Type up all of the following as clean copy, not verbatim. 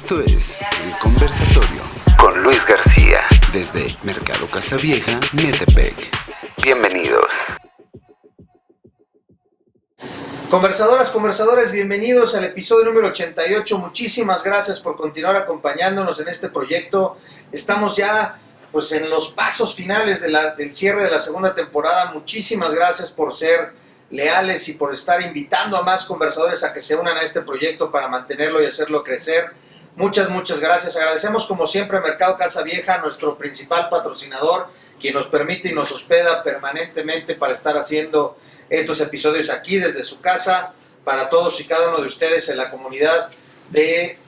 Esto es El Conversatorio con Luis García desde Mercado Casavieja, Metepec. Bienvenidos. Conversadoras, conversadores, bienvenidos al episodio número 88. Muchísimas gracias por continuar acompañándonos en este proyecto. Estamos ya pues en los pasos finales del cierre de la segunda temporada. Muchísimas gracias por ser leales y por estar invitando a más conversadores a que se unan a este proyecto para mantenerlo y hacerlo crecer. Muchas gracias. Agradecemos como siempre a Mercado Casavieja, nuestro principal patrocinador, quien nos permite y nos hospeda permanentemente para estar haciendo estos episodios aquí desde su casa, para todos y cada uno de ustedes en la comunidad de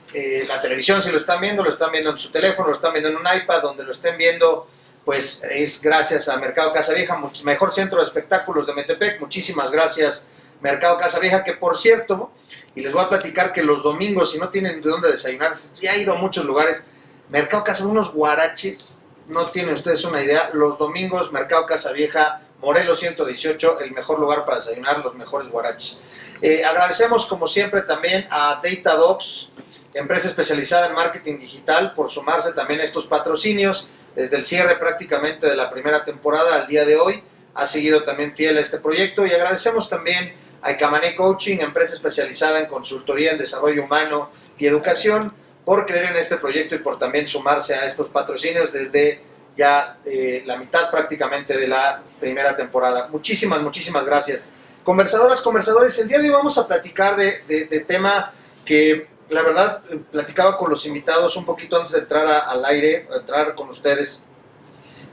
la televisión. Si lo están viendo en su teléfono, lo están viendo en un iPad, donde lo estén viendo, pues es gracias a Mercado Casavieja, mejor centro de espectáculos de Metepec. Muchísimas gracias, Mercado Casavieja, que por cierto, y les voy a platicar que los domingos, si no tienen de dónde desayunar, ya he ido a muchos lugares, Mercado Casavieja, unos guaraches, no tienen ustedes una idea. Los domingos, Mercado Casavieja, Morelos 118, el mejor lugar para desayunar, los mejores guaraches. Agradecemos como siempre también a Datadogs, empresa especializada en marketing digital, por sumarse también a estos patrocinios. Desde el cierre prácticamente de la primera temporada al día de hoy, ha seguido también fiel a este proyecto. Y agradecemos también a Icamané Coaching, empresa especializada en consultoría en desarrollo humano y educación, por creer en este proyecto y por también sumarse a estos patrocinios desde ya la mitad prácticamente de la primera temporada. Muchísimas gracias. Conversadoras, conversadores, el día de hoy vamos a platicar de tema que la verdad platicaba con los invitados un poquito antes de entrar al aire, entrar con ustedes,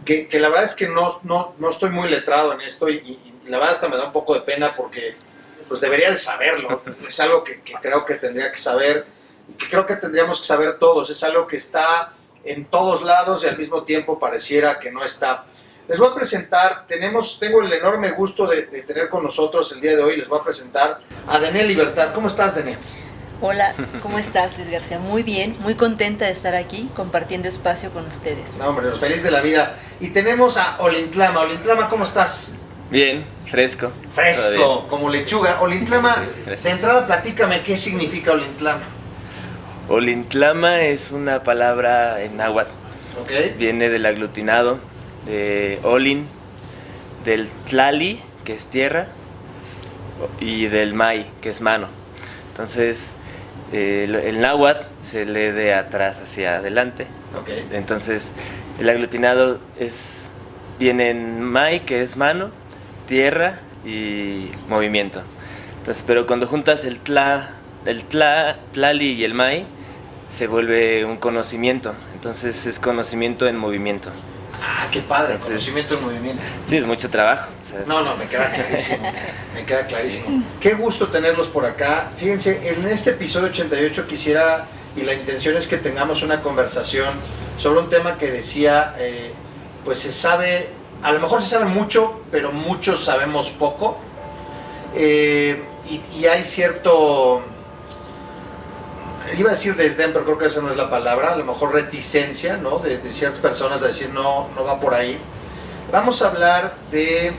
que la verdad es que no estoy muy letrado en esto y la verdad hasta me da un poco de pena porque pues debería de saberlo. Es algo que creo que tendría que saber y que creo que tendríamos que saber todos. Es algo que está en todos lados y al mismo tiempo pareciera que no está. Les voy a presentar, tengo el enorme gusto de tener con nosotros el día de hoy, les voy a presentar a Dené Libertad. ¿Cómo estás, Dené? Hola, ¿cómo estás, Luis García? Muy bien, muy contenta de estar aquí compartiendo espacio con ustedes. No, hombre, los feliz de la vida. Y tenemos a Olintlama. Olintlama, ¿cómo estás? Bien, fresco. Fresco, como lechuga. Olintlama, de entrada platícame qué significa Olintlama. Olintlama es una palabra en náhuatl. Okay. Viene del aglutinado de Olin, del tlali, que es tierra, y del mai, que es mano. Entonces, el náhuatl se lee de atrás hacia adelante. Okay. Entonces, el aglutinado viene en mai, que es mano, tierra y movimiento. Entonces, pero cuando juntas el tlali y el mai, se vuelve un conocimiento. Entonces, es conocimiento en movimiento. Ah, qué padre. Entonces, conocimiento en movimiento. Sí, es mucho trabajo. ¿Sabes? No, me queda clarísimo. Me queda clarísimo. Sí. Qué gusto tenerlos por acá. Fíjense, en este episodio 88 quisiera, y la intención es que tengamos una conversación sobre un tema que decía, pues se sabe, a lo mejor se sabe mucho, pero muchos sabemos poco. Y hay cierto, iba a decir desdén, pero creo que esa no es la palabra, a lo mejor reticencia, ¿no? de ciertas personas a decir no va por ahí. Vamos a hablar de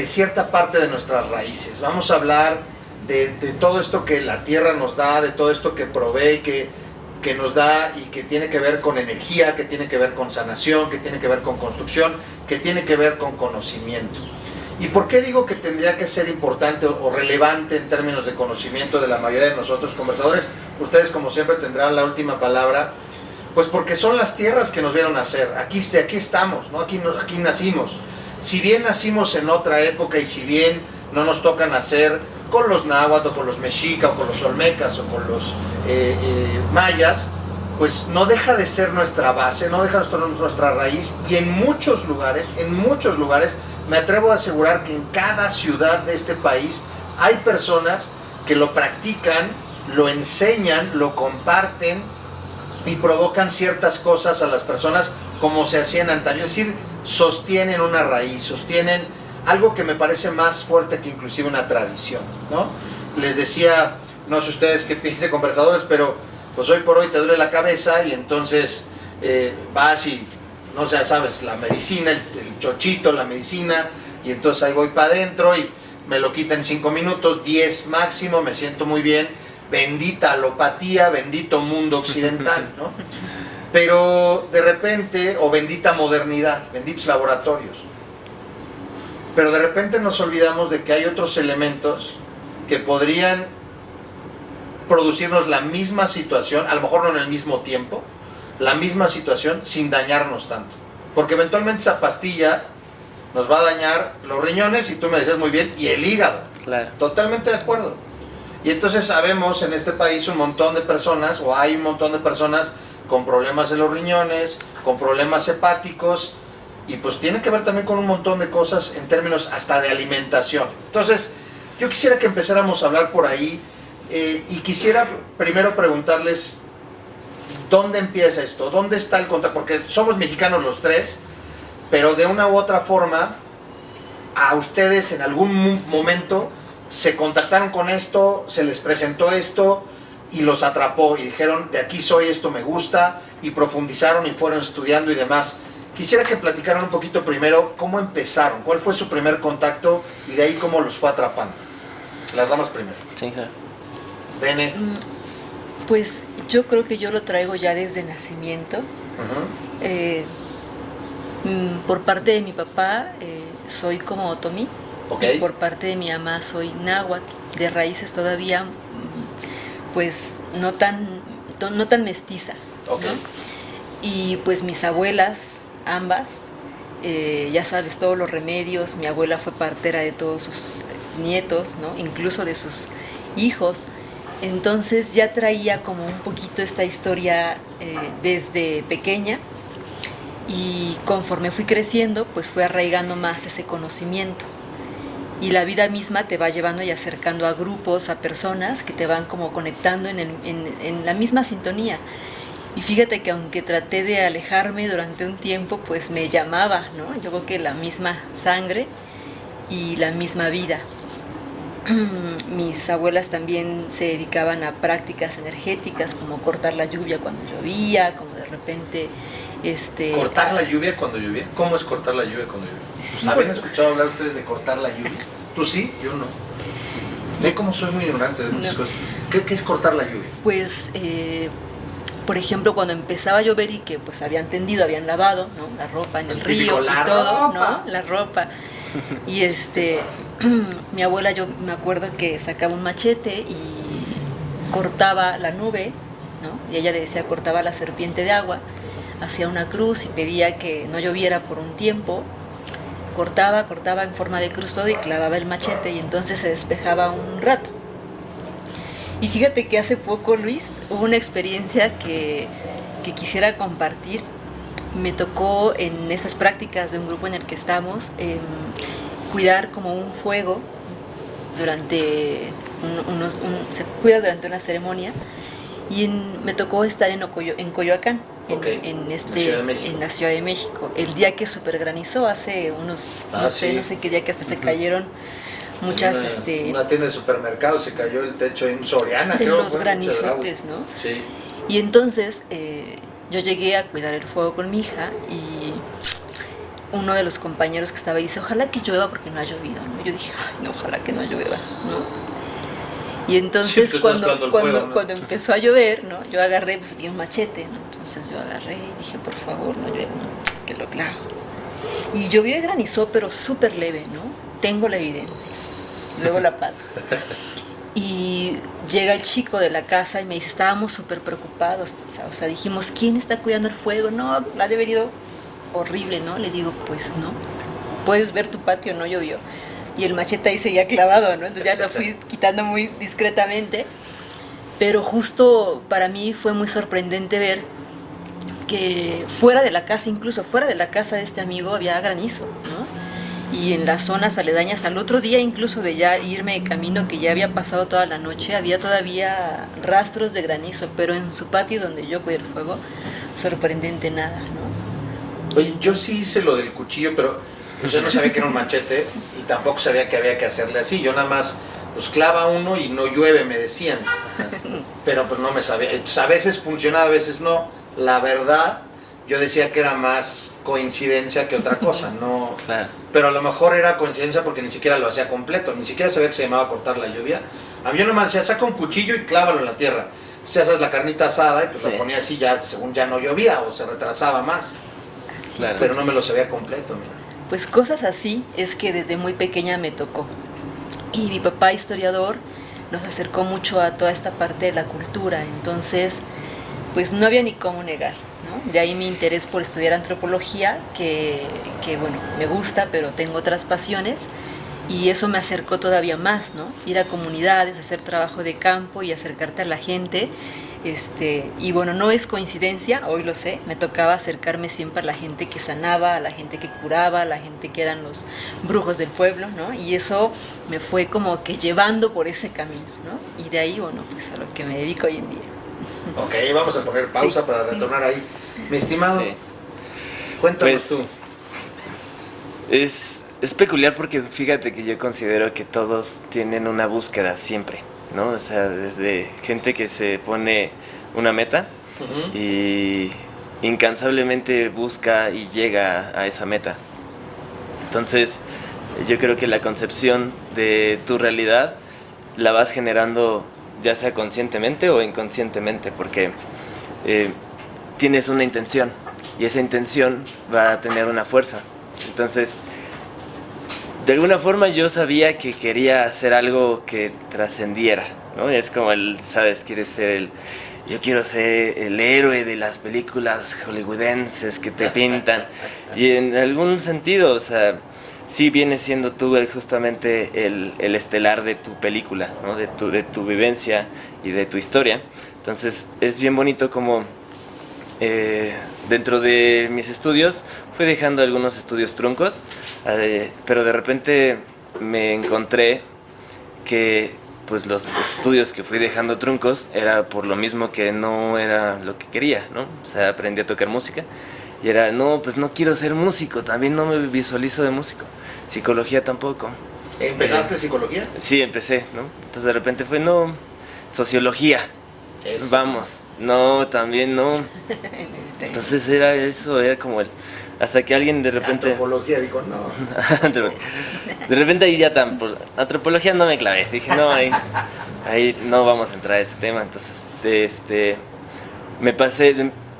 cierta parte de nuestras raíces. Vamos a hablar de todo esto que la tierra nos da, de todo esto que provee, que nos da y que tiene que ver con energía, que tiene que ver con sanación, que tiene que ver con construcción, que tiene que ver con conocimiento. ¿Y por qué digo que tendría que ser importante o relevante en términos de conocimiento de la mayoría de nosotros conversadores? Ustedes como siempre tendrán la última palabra. Pues porque son las tierras que nos vieron nacer. De aquí estamos, ¿no? Aquí nacimos. Si bien nacimos en otra época y si bien no nos toca nacer con los náhuatl o con los mexicas o con los olmecas o con los mayas, pues no deja de ser nuestra base, no deja de ser nuestra raíz. Y en muchos lugares, me atrevo a asegurar que en cada ciudad de este país hay personas que lo practican, lo enseñan, lo comparten y provocan ciertas cosas a las personas como se hacían antaño. Es decir, sostienen una raíz, sostienen algo que me parece más fuerte que inclusive una tradición, ¿no? Les decía, no sé ustedes qué piensen conversadores, pero pues hoy por hoy te duele la cabeza y entonces vas y, no sé, sabes, la medicina, el chochito, la medicina, y entonces ahí voy para adentro y me lo quitan en 5 minutos, 10 máximo, me siento muy bien. bendita alopatía, bendito mundo occidental, ¿no? Pero de repente, o bendita modernidad, benditos laboratorios. Pero de repente nos olvidamos de que hay otros elementos que podrían producirnos la misma situación, a lo mejor no en el mismo tiempo, la misma situación sin dañarnos tanto. Porque eventualmente esa pastilla nos va a dañar los riñones, y tú me decías muy bien, y el hígado. Claro. Totalmente de acuerdo. Y entonces sabemos en este país un montón de personas, o hay un montón de personas con problemas en los riñones, con problemas hepáticos, y pues tiene que ver también con un montón de cosas en términos hasta de alimentación. Entonces, yo quisiera que empezáramos a hablar por ahí, y quisiera primero preguntarles, ¿dónde empieza esto? ¿Dónde está el contacto? Porque somos mexicanos los tres, pero de una u otra forma, a ustedes en algún momento se contactaron con esto, se les presentó esto y los atrapó y dijeron, de aquí soy, esto me gusta, y profundizaron y fueron estudiando y demás. Quisiera que platicaran un poquito primero cómo empezaron, cuál fue su primer contacto y de ahí cómo los fue atrapando. Las damas primero. Sí, claro. Bene. Pues yo creo que yo lo traigo ya desde nacimiento. Por parte de mi papá soy como otomí. Okay. Y por parte de mi mamá soy náhuatl, de raíces todavía pues no tan mestizas, Okay. ¿no? Y pues mis abuelas, ambas, ya sabes, todos los remedios. Mi abuela fue partera de todos sus nietos, ¿no? Incluso de sus hijos. Entonces ya traía como un poquito esta historia desde pequeña, y conforme fui creciendo pues fui arraigando más ese conocimiento, y la vida misma te va llevando y acercando a grupos, a personas que te van como conectando en la misma sintonía. Y fíjate que aunque traté de alejarme durante un tiempo, pues me llamaba, ¿no? Yo creo que la misma sangre y la misma vida. Mis abuelas también se dedicaban a prácticas energéticas, como cortar la lluvia cuando llovía, como de repente... ¿Cortar la lluvia cuando llovía? ¿Cómo es cortar la lluvia cuando llovía? Sí, ¿Habían escuchado hablar ustedes de cortar la lluvia? ¿Tú sí? Yo no. Ve cómo soy muy ignorante de muchas cosas. ¿Qué es cortar la lluvia? Pues, por ejemplo, cuando empezaba a llover y que pues habían tendido, habían lavado, ¿no? La ropa en el río la y todo, ropa. ¿no? La ropa. Y mi abuela, yo me acuerdo que sacaba un machete y cortaba la nube, ¿no? Y ella decía, cortaba la serpiente de agua, hacía una cruz y pedía que no lloviera por un tiempo. Cortaba en forma de cruz todo y clavaba el machete, y entonces se despejaba un rato. Y fíjate que hace poco, Luis, hubo una experiencia que quisiera compartir. Me tocó en esas prácticas de un grupo en el que estamos cuidar como un fuego durante se cuida durante una ceremonia, y me tocó estar en Coyoacán, Okay. en la Ciudad de México, el día que super granizó hace unos, no sé qué día, que hasta se cayeron muchas... Una tienda de supermercado se cayó el techo en Soriana, de creo. los granizotes, ¿no? Sí. Y entonces yo llegué a cuidar el fuego con mi hija, y uno de los compañeros que estaba ahí dice, ojalá que llueva porque no ha llovido, ¿no? Yo dije, ay, no, ojalá que no llueva, ¿no? Y entonces Sí, cuando empezó a llover, ¿no? Yo agarré, pues vi un machete, ¿no? Entonces yo agarré y dije, por favor, no llueva, ¿no? Que lo clavo. Y llovió y granizó, pero súper leve, ¿no? Tengo la evidencia, luego la paso. Y llega el chico de la casa y me dice, estábamos súper preocupados, o sea, dijimos, ¿quién está cuidando el fuego? No, la ha de haber ido horrible, ¿no? Le digo, pues no, puedes ver tu patio, no llovió. Y el machete ahí seguía clavado, ¿no? Entonces ya lo fui quitando muy discretamente. Pero justo para mí fue muy sorprendente ver que fuera de la casa, incluso fuera de la casa de este amigo, había granizo, ¿no? Y en las zonas aledañas, al otro día incluso de ya irme de camino, que ya había pasado toda la noche, había todavía rastros de granizo, pero en su patio donde yo cuidé el fuego, sorprendente nada, ¿no? Oye, yo sí hice lo del cuchillo, pero yo no sabía que era un machete y tampoco sabía que había que hacerle así. Yo nada más, pues clava uno y no llueve, me decían. Pero pues no me sabía. Entonces, a veces funcionaba, a veces no. La verdad, yo decía que era más coincidencia que otra cosa, no. Claro. Pero a lo mejor era coincidencia porque ni siquiera lo hacía completo, ni siquiera sabía que se llamaba cortar la lluvia. A mí yo nomás decía, saca un cuchillo y clávalo en la tierra. O sea, haces la carnita asada y pues Sí. la ponía así ya, según ya no llovía o se retrasaba más. Así, Claro. Pero no me lo sabía completo, mira. Pues cosas así es que desde muy pequeña me tocó. Y mi papá, historiador, nos acercó mucho a toda esta parte de la cultura. Entonces, pues no había ni cómo negar, ¿no? De ahí mi interés por estudiar antropología, que bueno, me gusta, pero tengo otras pasiones. Y eso me acercó todavía más, ¿no? Ir a comunidades, hacer trabajo de campo y acercarte a la gente. Y bueno, no es coincidencia, hoy lo sé, me tocaba acercarme siempre a la gente que sanaba, a la gente que curaba, a la gente que eran los brujos del pueblo, ¿no? Y eso me fue como que llevando por ese camino, ¿no? Y de ahí, bueno, pues a lo que me dedico hoy en día. Ok, vamos a poner pausa Sí. para retornar ahí. Mi estimado, Sí. cuéntanos Pues, tú. Es peculiar porque fíjate que yo considero que todos tienen una búsqueda siempre, ¿no? O sea, desde gente que se pone una meta Ujú. y incansablemente busca y llega a esa meta. Entonces, yo creo que la concepción de tu realidad la vas generando ya sea conscientemente o inconscientemente, porque tienes una intención y esa intención va a tener una fuerza. Entonces, de alguna forma yo sabía que quería hacer algo que trascendiera, ¿no? Es como ¿sabes? Yo quiero ser el héroe de las películas hollywoodenses que te pintan. Y en algún sentido, o sea, sí vienes siendo tú justamente el estelar de tu película, ¿no? De tu vivencia y de tu historia. Entonces, es bien bonito como dentro de mis estudios fui dejando algunos estudios truncos, pero de repente me encontré que pues los estudios que fui dejando truncos era por lo mismo que no era lo que quería, ¿no? O sea, aprendí a tocar música y era, no, pues no quiero ser músico, también no me visualizo de músico, psicología tampoco. ¿Empezaste psicología? Sí, empecé, ¿no? Entonces de repente fue, no, sociología, Eso. vamos, no, también no. Entonces era eso, era como hasta que alguien de repente... Antropología, digo, no. De repente ahí ya antropología no me clavé, dije, no, ahí no vamos a entrar a ese tema. Entonces,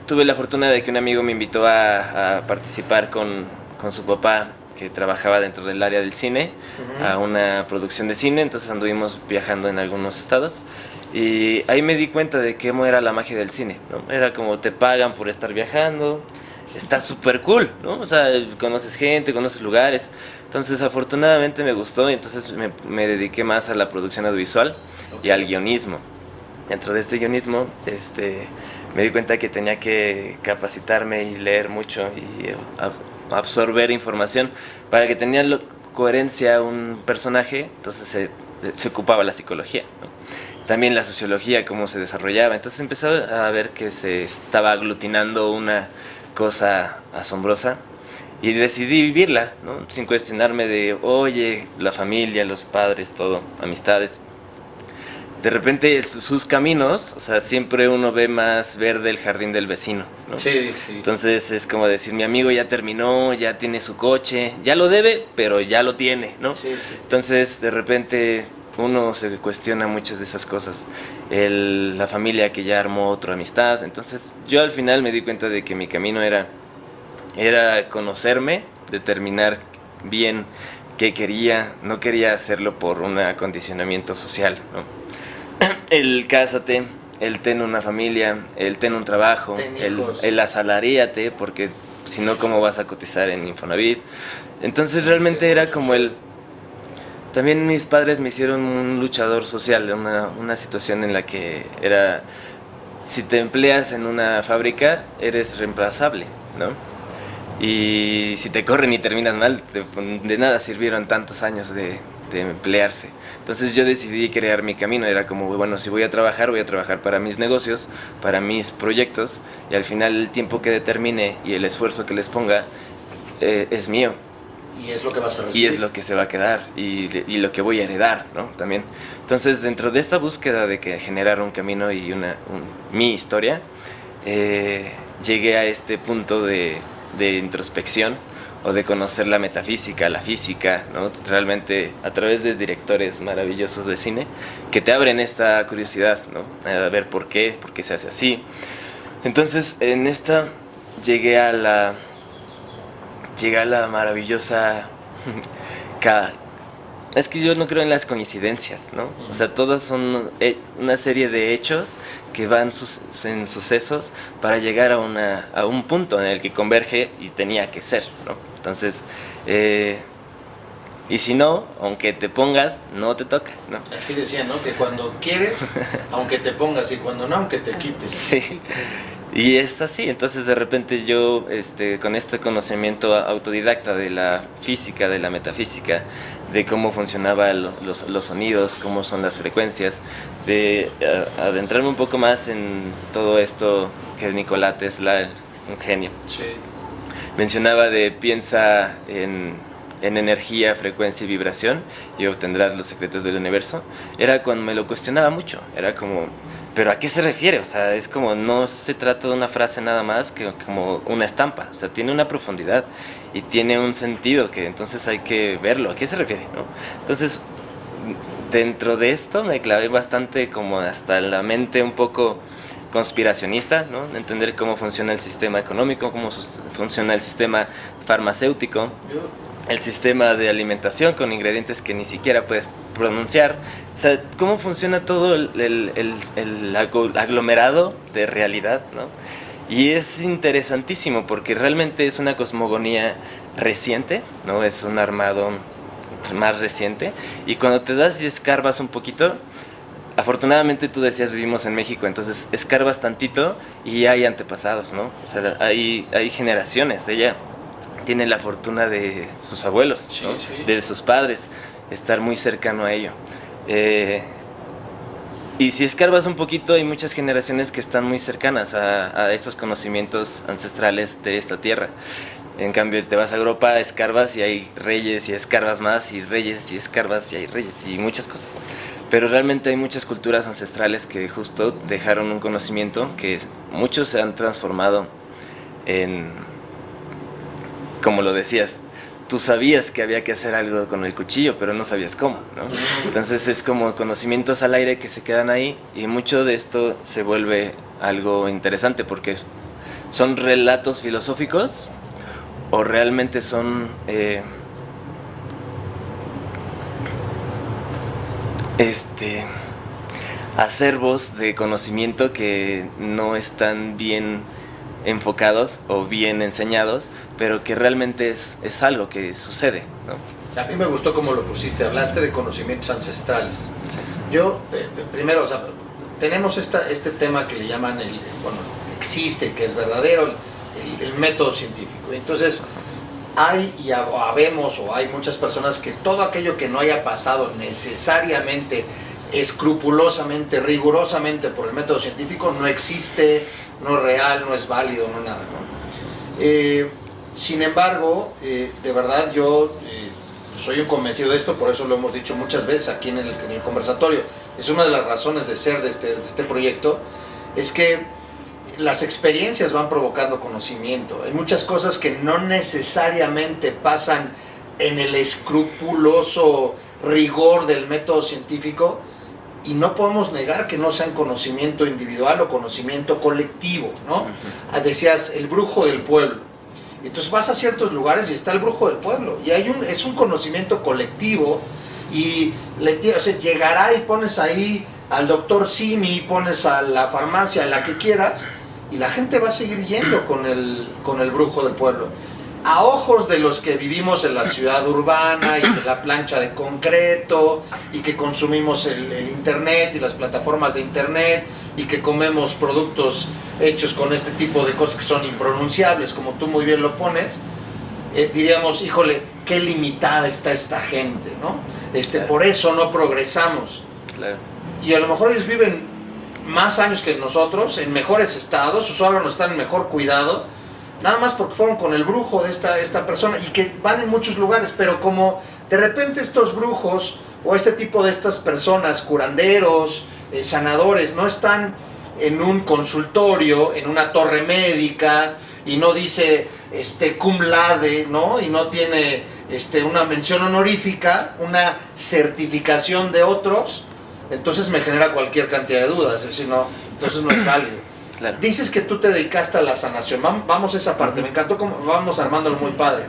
tuve la fortuna de que un amigo me invitó a participar con su papá, que trabajaba dentro del área del cine, a una producción de cine. Entonces anduvimos viajando en algunos estados y ahí me di cuenta de cómo era la magia del cine, ¿no? Era como te pagan por estar viajando, está súper cool, ¿no? O sea, conoces gente, conoces lugares. Entonces afortunadamente me gustó y entonces me dediqué más a la producción audiovisual y al guionismo. Dentro de este guionismo me di cuenta que tenía que capacitarme y leer mucho y absorber información para que tenía coherencia un personaje. Entonces se ocupaba la psicología, ¿no? También la sociología, cómo se desarrollaba. Entonces empezó a ver que se estaba aglutinando una cosa asombrosa y decidí vivirla, ¿no? Sin cuestionarme de, oye, la familia, los padres, todo, amistades. De repente sus caminos, o sea, siempre uno ve más verde el jardín del vecino, ¿no? Sí, sí. Entonces es como decir, mi amigo ya terminó, ya tiene su coche, ya lo debe, pero ya lo tiene, ¿no? Sí, sí. Entonces de repente uno se cuestiona muchas de esas cosas. La familia que ya armó otra amistad. Entonces yo al final me di cuenta de que mi camino era conocerme, determinar bien qué quería. No quería hacerlo por un acondicionamiento social, ¿no? El cásate, el ten una familia, el ten un trabajo, Ten el hijos. asalaríate, porque si no, ¿cómo vas a cotizar en Infonavit? Entonces realmente era como También mis padres me hicieron un luchador social, una situación en la que era, si te empleas en una fábrica, eres reemplazable, ¿no? Y si te corren y terminas mal, de nada sirvieron tantos años de emplearse. Entonces yo decidí crear mi camino, era como, bueno, si voy a trabajar para mis negocios, para mis proyectos, y al final el tiempo que determine y el esfuerzo que les ponga es mío. Y es lo que vas a recibir. Y es lo que se va a quedar y lo que voy a heredar, ¿no? También. Entonces, dentro de esta búsqueda de generar un camino y mi historia, llegué a este punto de introspección, o de conocer la metafísica, la física, ¿no? Realmente a través de directores maravillosos de cine que te abren esta curiosidad, ¿no? A ver por qué se hace así. Entonces en esta llegué a la maravillosa es que yo no creo en las coincidencias, ¿no? O sea, todas son una serie de hechos que van en sucesos para llegar a un punto en el que converge y tenía que ser, ¿no? Entonces, y si no, aunque te pongas, no te toca, ¿no? Así decían, ¿no? Que cuando quieres, aunque te pongas, y cuando no, aunque te quites. Sí. Y es así, entonces de repente yo con este conocimiento autodidacta de la física, de la metafísica, de cómo funcionaban los sonidos, cómo son las frecuencias, de adentrarme un poco más en todo esto que Nikola Tesla, un genio, Sí. mencionaba de piensa en energía, frecuencia y vibración y obtendrás los secretos del universo. Era cuando me lo cuestionaba mucho, era como, ¿pero a qué se refiere? O sea, es como, no se trata de una frase nada más que como una estampa, o sea, tiene una profundidad y tiene un sentido que entonces hay que verlo, ¿a qué se refiere? ¿No? Entonces, dentro de esto me clavé bastante como hasta la mente un poco conspiracionista, ¿no? Entender cómo funciona el sistema económico, cómo funciona el sistema farmacéutico, el sistema de alimentación con ingredientes que ni siquiera puedes pronunciar, o sea, cómo funciona todo el aglomerado de realidad, ¿no? Y es interesantísimo porque realmente es una cosmogonía reciente, ¿no? Es un armado más reciente, y cuando te das y escarbas un poquito, afortunadamente tú decías vivimos en México, entonces escarbas tantito y hay antepasados, ¿no? O sea, hay generaciones. Ella tiene la fortuna de sus abuelos, Sí, ¿no? sí. De sus padres, estar muy cercano a ello. Y si escarbas un poquito, hay muchas generaciones que están muy cercanas a esos conocimientos ancestrales de esta tierra. En cambio, te vas a Europa, escarbas y hay reyes, y escarbas más, y reyes, y escarbas y hay reyes, y muchas cosas. Pero realmente hay muchas culturas ancestrales que justo dejaron un conocimiento que muchos se han transformado en, como lo decías, tú sabías que había que hacer algo con el cuchillo, pero no sabías cómo, ¿no? Entonces es como conocimientos al aire que se quedan ahí, y mucho de esto se vuelve algo interesante porque son relatos filosóficos o realmente son acervos de conocimiento que no están bien enfocados o bien enseñados, pero que realmente es algo que sucede, ¿no? A mí me gustó cómo lo pusiste, hablaste de conocimientos ancestrales. Sí. Yo, primero, o sea, tenemos este tema que le llaman existe, que es verdadero, el método científico. Entonces, habemos muchas personas que todo aquello que no haya pasado necesariamente, escrupulosamente, rigurosamente por el método científico, no existe, no es real, no es válido, no nada, ¿no? Sin embargo, de verdad yo soy un convencido de esto, por eso lo hemos dicho muchas veces aquí en el conversatorio. Es una de las razones de ser de este proyecto, es que las experiencias van provocando conocimiento. Hay muchas cosas que no necesariamente pasan en el escrupuloso rigor del método científico, y no podemos negar que no sean conocimiento individual o conocimiento colectivo, ¿no? Uh-huh. Decías, el brujo del pueblo. Entonces vas a ciertos lugares y está el brujo del pueblo, y es un conocimiento colectivo, y llegará y pones ahí al doctor Simi, pones a la farmacia, la que quieras, y la gente va a seguir yendo con el brujo del pueblo. A ojos de los que vivimos en la ciudad urbana y de la plancha de concreto, y que consumimos el internet y las plataformas de internet, y que comemos productos hechos con este tipo de cosas que son impronunciables, como tú muy bien lo pones, diríamos, híjole, qué limitada está esta gente, ¿no? Claro. Por eso no progresamos. Claro. Y a lo mejor ellos viven más años que nosotros, en mejores estados, sus órganos están en mejor cuidado, nada más porque fueron con el brujo de esta persona, y que van en muchos lugares, pero como de repente estos brujos o este tipo de estas personas, curanderos, sanadores, no están en un consultorio, en una torre médica, y no dice cum laude, ¿no? Y no tiene una mención honorífica, una certificación de otros, entonces me genera cualquier cantidad de dudas, es decir, no, entonces no es válido. Claro. Dices que tú te dedicaste a la sanación, vamos a esa parte, me encantó cómo vamos armándolo muy padre.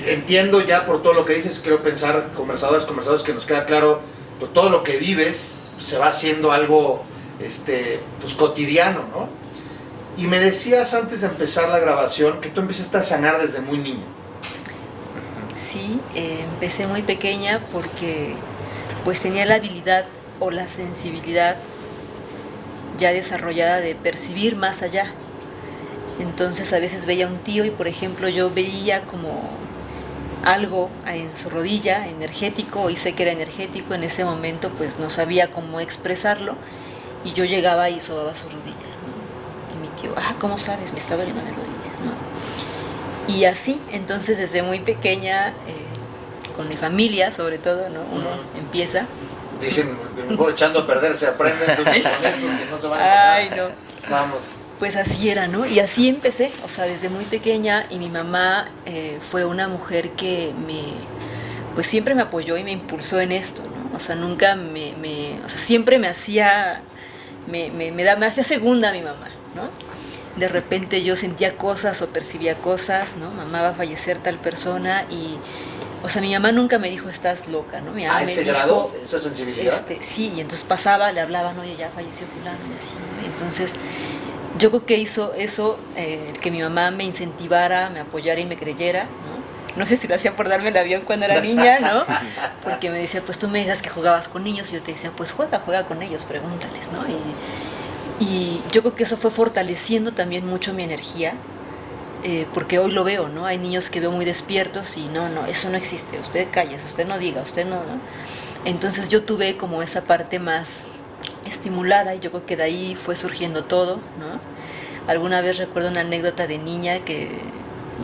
Entiendo ya por todo lo que dices, quiero pensar, conversadores, que nos queda claro, pues todo lo que vives se va haciendo algo pues cotidiano, ¿no? Y me decías antes de empezar la grabación que tú empezaste a sanar desde muy niño. Sí, empecé muy pequeña porque pues tenía la habilidad o la sensibilidad ya desarrollada de percibir más allá. Entonces a veces veía a un tío y por ejemplo yo veía como algo en su rodilla energético y sé que era energético, en ese momento pues no sabía cómo expresarlo y yo llegaba y sobaba su rodilla, ¿no? Y mi tío, ¿cómo sabes? Me está doliendo la rodilla, ¿no? Y así, entonces desde muy pequeña, con mi familia sobre todo, ¿no? Uno empieza. Dicen, echando a perder se aprenden, que no se van a Ay, no. Vamos. Pues así era, ¿no? Y así empecé, o sea, desde muy pequeña, y mi mamá fue una mujer que pues siempre me apoyó y me impulsó en esto, ¿no? O sea, nunca o sea, siempre me hacía segunda mi mamá, ¿no? De repente yo sentía cosas o percibía cosas, ¿no? Mamá va a fallecer tal persona y, o sea, mi mamá nunca me dijo, estás loca, ¿no? Mi mamá ¿A ese me grado? dijo, ¿Esa sensibilidad? Sí, y entonces pasaba, le hablaban, oye, ya falleció fulano, y así, ¿no? Entonces, yo creo que hizo eso, que mi mamá me incentivara, me apoyara y me creyera, ¿no? No sé si lo hacía por darme el avión cuando era niña, ¿no? Porque me decía, pues tú me decías que jugabas con niños, y yo te decía, pues juega con ellos, pregúntales, ¿no? Y yo creo que eso fue fortaleciendo también mucho mi energía, porque hoy lo veo, ¿no? Hay niños que veo muy despiertos y no, eso no existe, usted cállese, usted no diga, usted no, ¿no? Entonces yo tuve como esa parte más estimulada y yo creo que de ahí fue surgiendo todo, ¿no? Alguna vez recuerdo una anécdota de niña que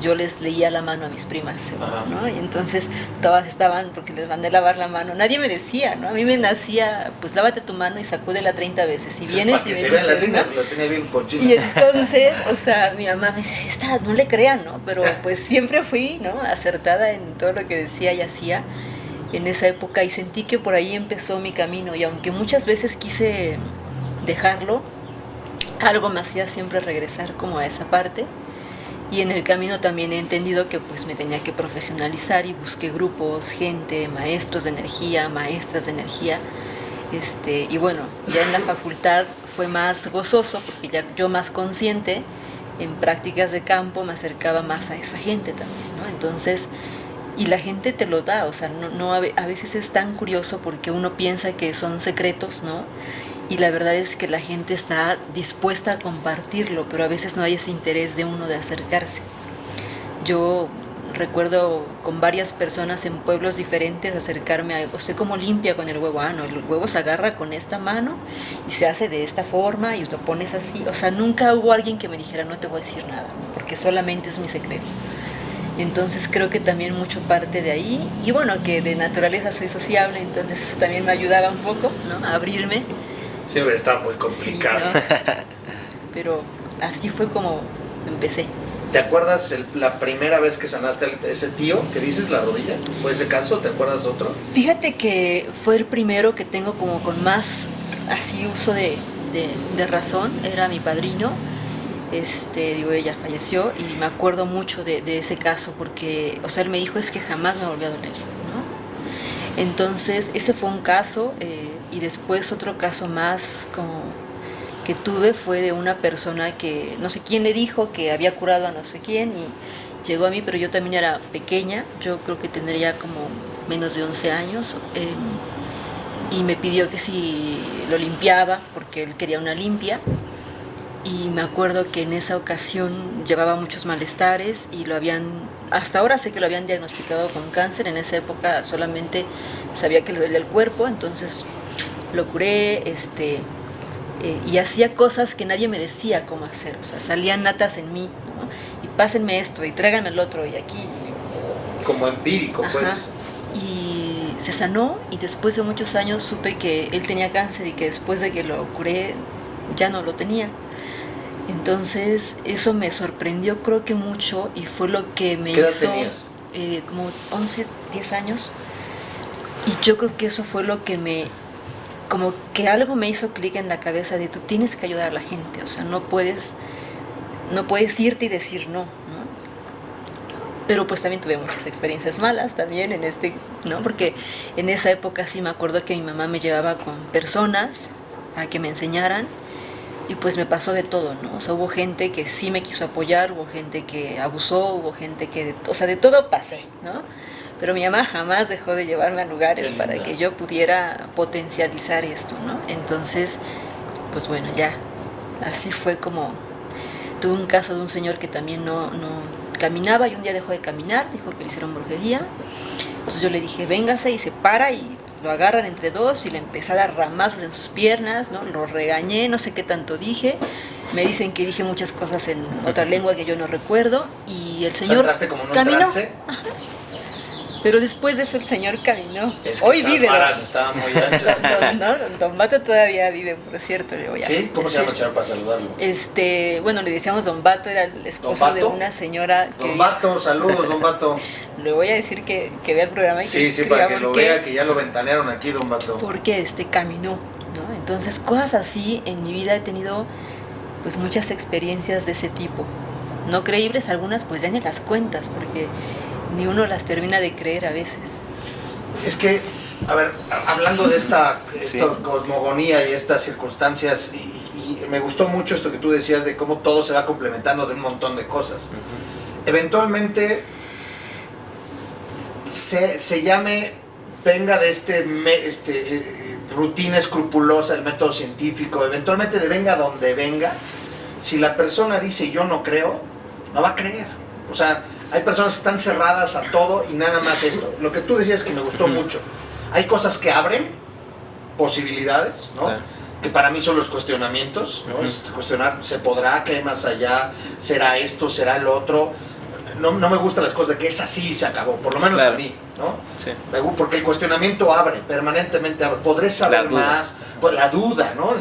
yo les leía la mano a mis primas, ¿no? Y entonces todas estaban, porque les mandé lavar la mano, nadie me decía, ¿no? A mí me nacía, pues lávate tu mano y sacúdela 30 veces, si vienes para que y se vienes, vea la línea, ¿no? la tenía bien cochina. Y entonces, o sea, mi mamá me decía, no le crean, ¿no? Pero pues siempre fui, ¿no? Acertada en todo lo que decía y hacía en esa época y sentí que por ahí empezó mi camino y aunque muchas veces quise dejarlo, algo me hacía siempre regresar como a esa parte y en el camino también he entendido que pues me tenía que profesionalizar y busqué grupos, gente, maestros de energía, maestras de energía, y bueno, ya en la facultad fue más gozoso porque ya yo más consciente en prácticas de campo me acercaba más a esa gente también, ¿no? Entonces, y la gente te lo da, o sea, a veces es tan curioso porque uno piensa que son secretos, ¿no? Y la verdad es que la gente está dispuesta a compartirlo, pero a veces no hay ese interés de uno de acercarse. Yo recuerdo con varias personas en pueblos diferentes acercarme a, ¿usted cómo limpia con el huevo? No, el huevo se agarra con esta mano y se hace de esta forma y lo pones así. O sea, nunca hubo alguien que me dijera, no te voy a decir nada, ¿no? Porque solamente es mi secreto. Entonces creo que también mucho parte de ahí, y bueno, que de naturaleza soy sociable, entonces eso también me ayudaba un poco, ¿no? A abrirme. Siempre está muy complicado. Sí, ¿no? Pero así fue como empecé. ¿Te acuerdas la primera vez que sanaste a ese tío que dices, la rodilla? ¿Fue ese caso? ¿Te acuerdas otro? Fíjate que fue el primero que tengo como con más así uso de razón, era mi padrino. Ella falleció y me acuerdo mucho de ese caso porque, o sea, él me dijo es que jamás me volvió a doler, ¿no? Entonces, ese fue un caso y después otro caso más como que tuve fue de una persona que no sé quién le dijo que había curado a no sé quién y llegó a mí, pero yo también era pequeña, yo creo que tendría como menos de 11 años y me pidió que si lo limpiaba porque él quería una limpia. Y me acuerdo que en esa ocasión llevaba muchos malestares y hasta ahora sé que lo habían diagnosticado con cáncer, en esa época solamente sabía que le dolía el cuerpo, entonces lo curé, y hacía cosas que nadie me decía cómo hacer, o sea, salían natas en mí, ¿no? Y pásenme esto, y tráiganme el otro, y aquí. Como empírico, Ajá. pues. Y se sanó, y después de muchos años supe que él tenía cáncer y que después de que lo curé ya no lo tenía. Entonces eso me sorprendió creo que mucho y fue lo que me ¿Qué edad hizo tenías? Como 11, 10 años. Y yo creo que eso fue lo que como que algo me hizo clic en la cabeza de tú tienes que ayudar a la gente, o sea, no puedes irte y decir no, ¿no? Pero pues también tuve muchas experiencias malas también ¿no? Porque en esa época sí me acuerdo que mi mamá me llevaba con personas a que me enseñaran y pues me pasó de todo, ¿no? O sea, hubo gente que sí me quiso apoyar, hubo gente que abusó, hubo gente o sea, de todo pasé, ¿no? Pero mi mamá jamás dejó de llevarme a lugares para que yo pudiera potencializar esto, ¿no? Entonces, pues bueno, ya, así fue como tuve un caso de un señor que también no caminaba y un día dejó de caminar, dijo que le hicieron brujería. Entonces yo le dije, véngase, y se para y lo agarran entre dos y le empecé a dar ramazos en sus piernas, ¿no? Lo regañé, no sé qué tanto dije. Me dicen que dije muchas cosas en otra lengua que yo no recuerdo y el señor ¿Entraste como en un caminó. trance? Ajá. Pero después de eso el señor caminó. Es que Hoy esas vive. varas estaban muy anchas. No, Don Bato todavía vive, por cierto. Le voy a ¿Sí? ¿Cómo se llama el decir. señor para saludarlo? Bueno, le decíamos Don Bato, era el esposo de una señora que... Don Bato, saludos, Don Bato. Le voy a decir que vea el programa y que Sí, escriba para que lo porque- vea, que ya lo ventanearon aquí, Don Bato. porque caminó, ¿no? Entonces, cosas así en mi vida he tenido pues muchas experiencias de ese tipo. No creíbles, algunas pues ya ni las cuentas, porque ni uno las termina de creer a veces. Es que, a ver, hablando de esta Sí. cosmogonía y estas circunstancias, y me gustó mucho esto que tú decías de cómo todo se va complementando de un montón de cosas. Eventualmente se llame, venga de rutina escrupulosa, el método científico, eventualmente venga donde venga, si la persona dice yo no creo, no va a creer. O sea, hay personas que están cerradas a todo y nada más esto. Lo que tú decías que me gustó mucho. Hay cosas que abren posibilidades, ¿no? Claro. Que para mí son los cuestionamientos, ¿no? Es cuestionar, ¿se podrá? ¿Qué hay más allá? ¿Será esto? ¿Será el otro? No me gustan las cosas de que es así y se acabó, por lo menos Claro. a mí, ¿no? Sí. Porque el cuestionamiento abre, permanentemente abre. ¿Podré saber La duda. más? Pues la duda, ¿no?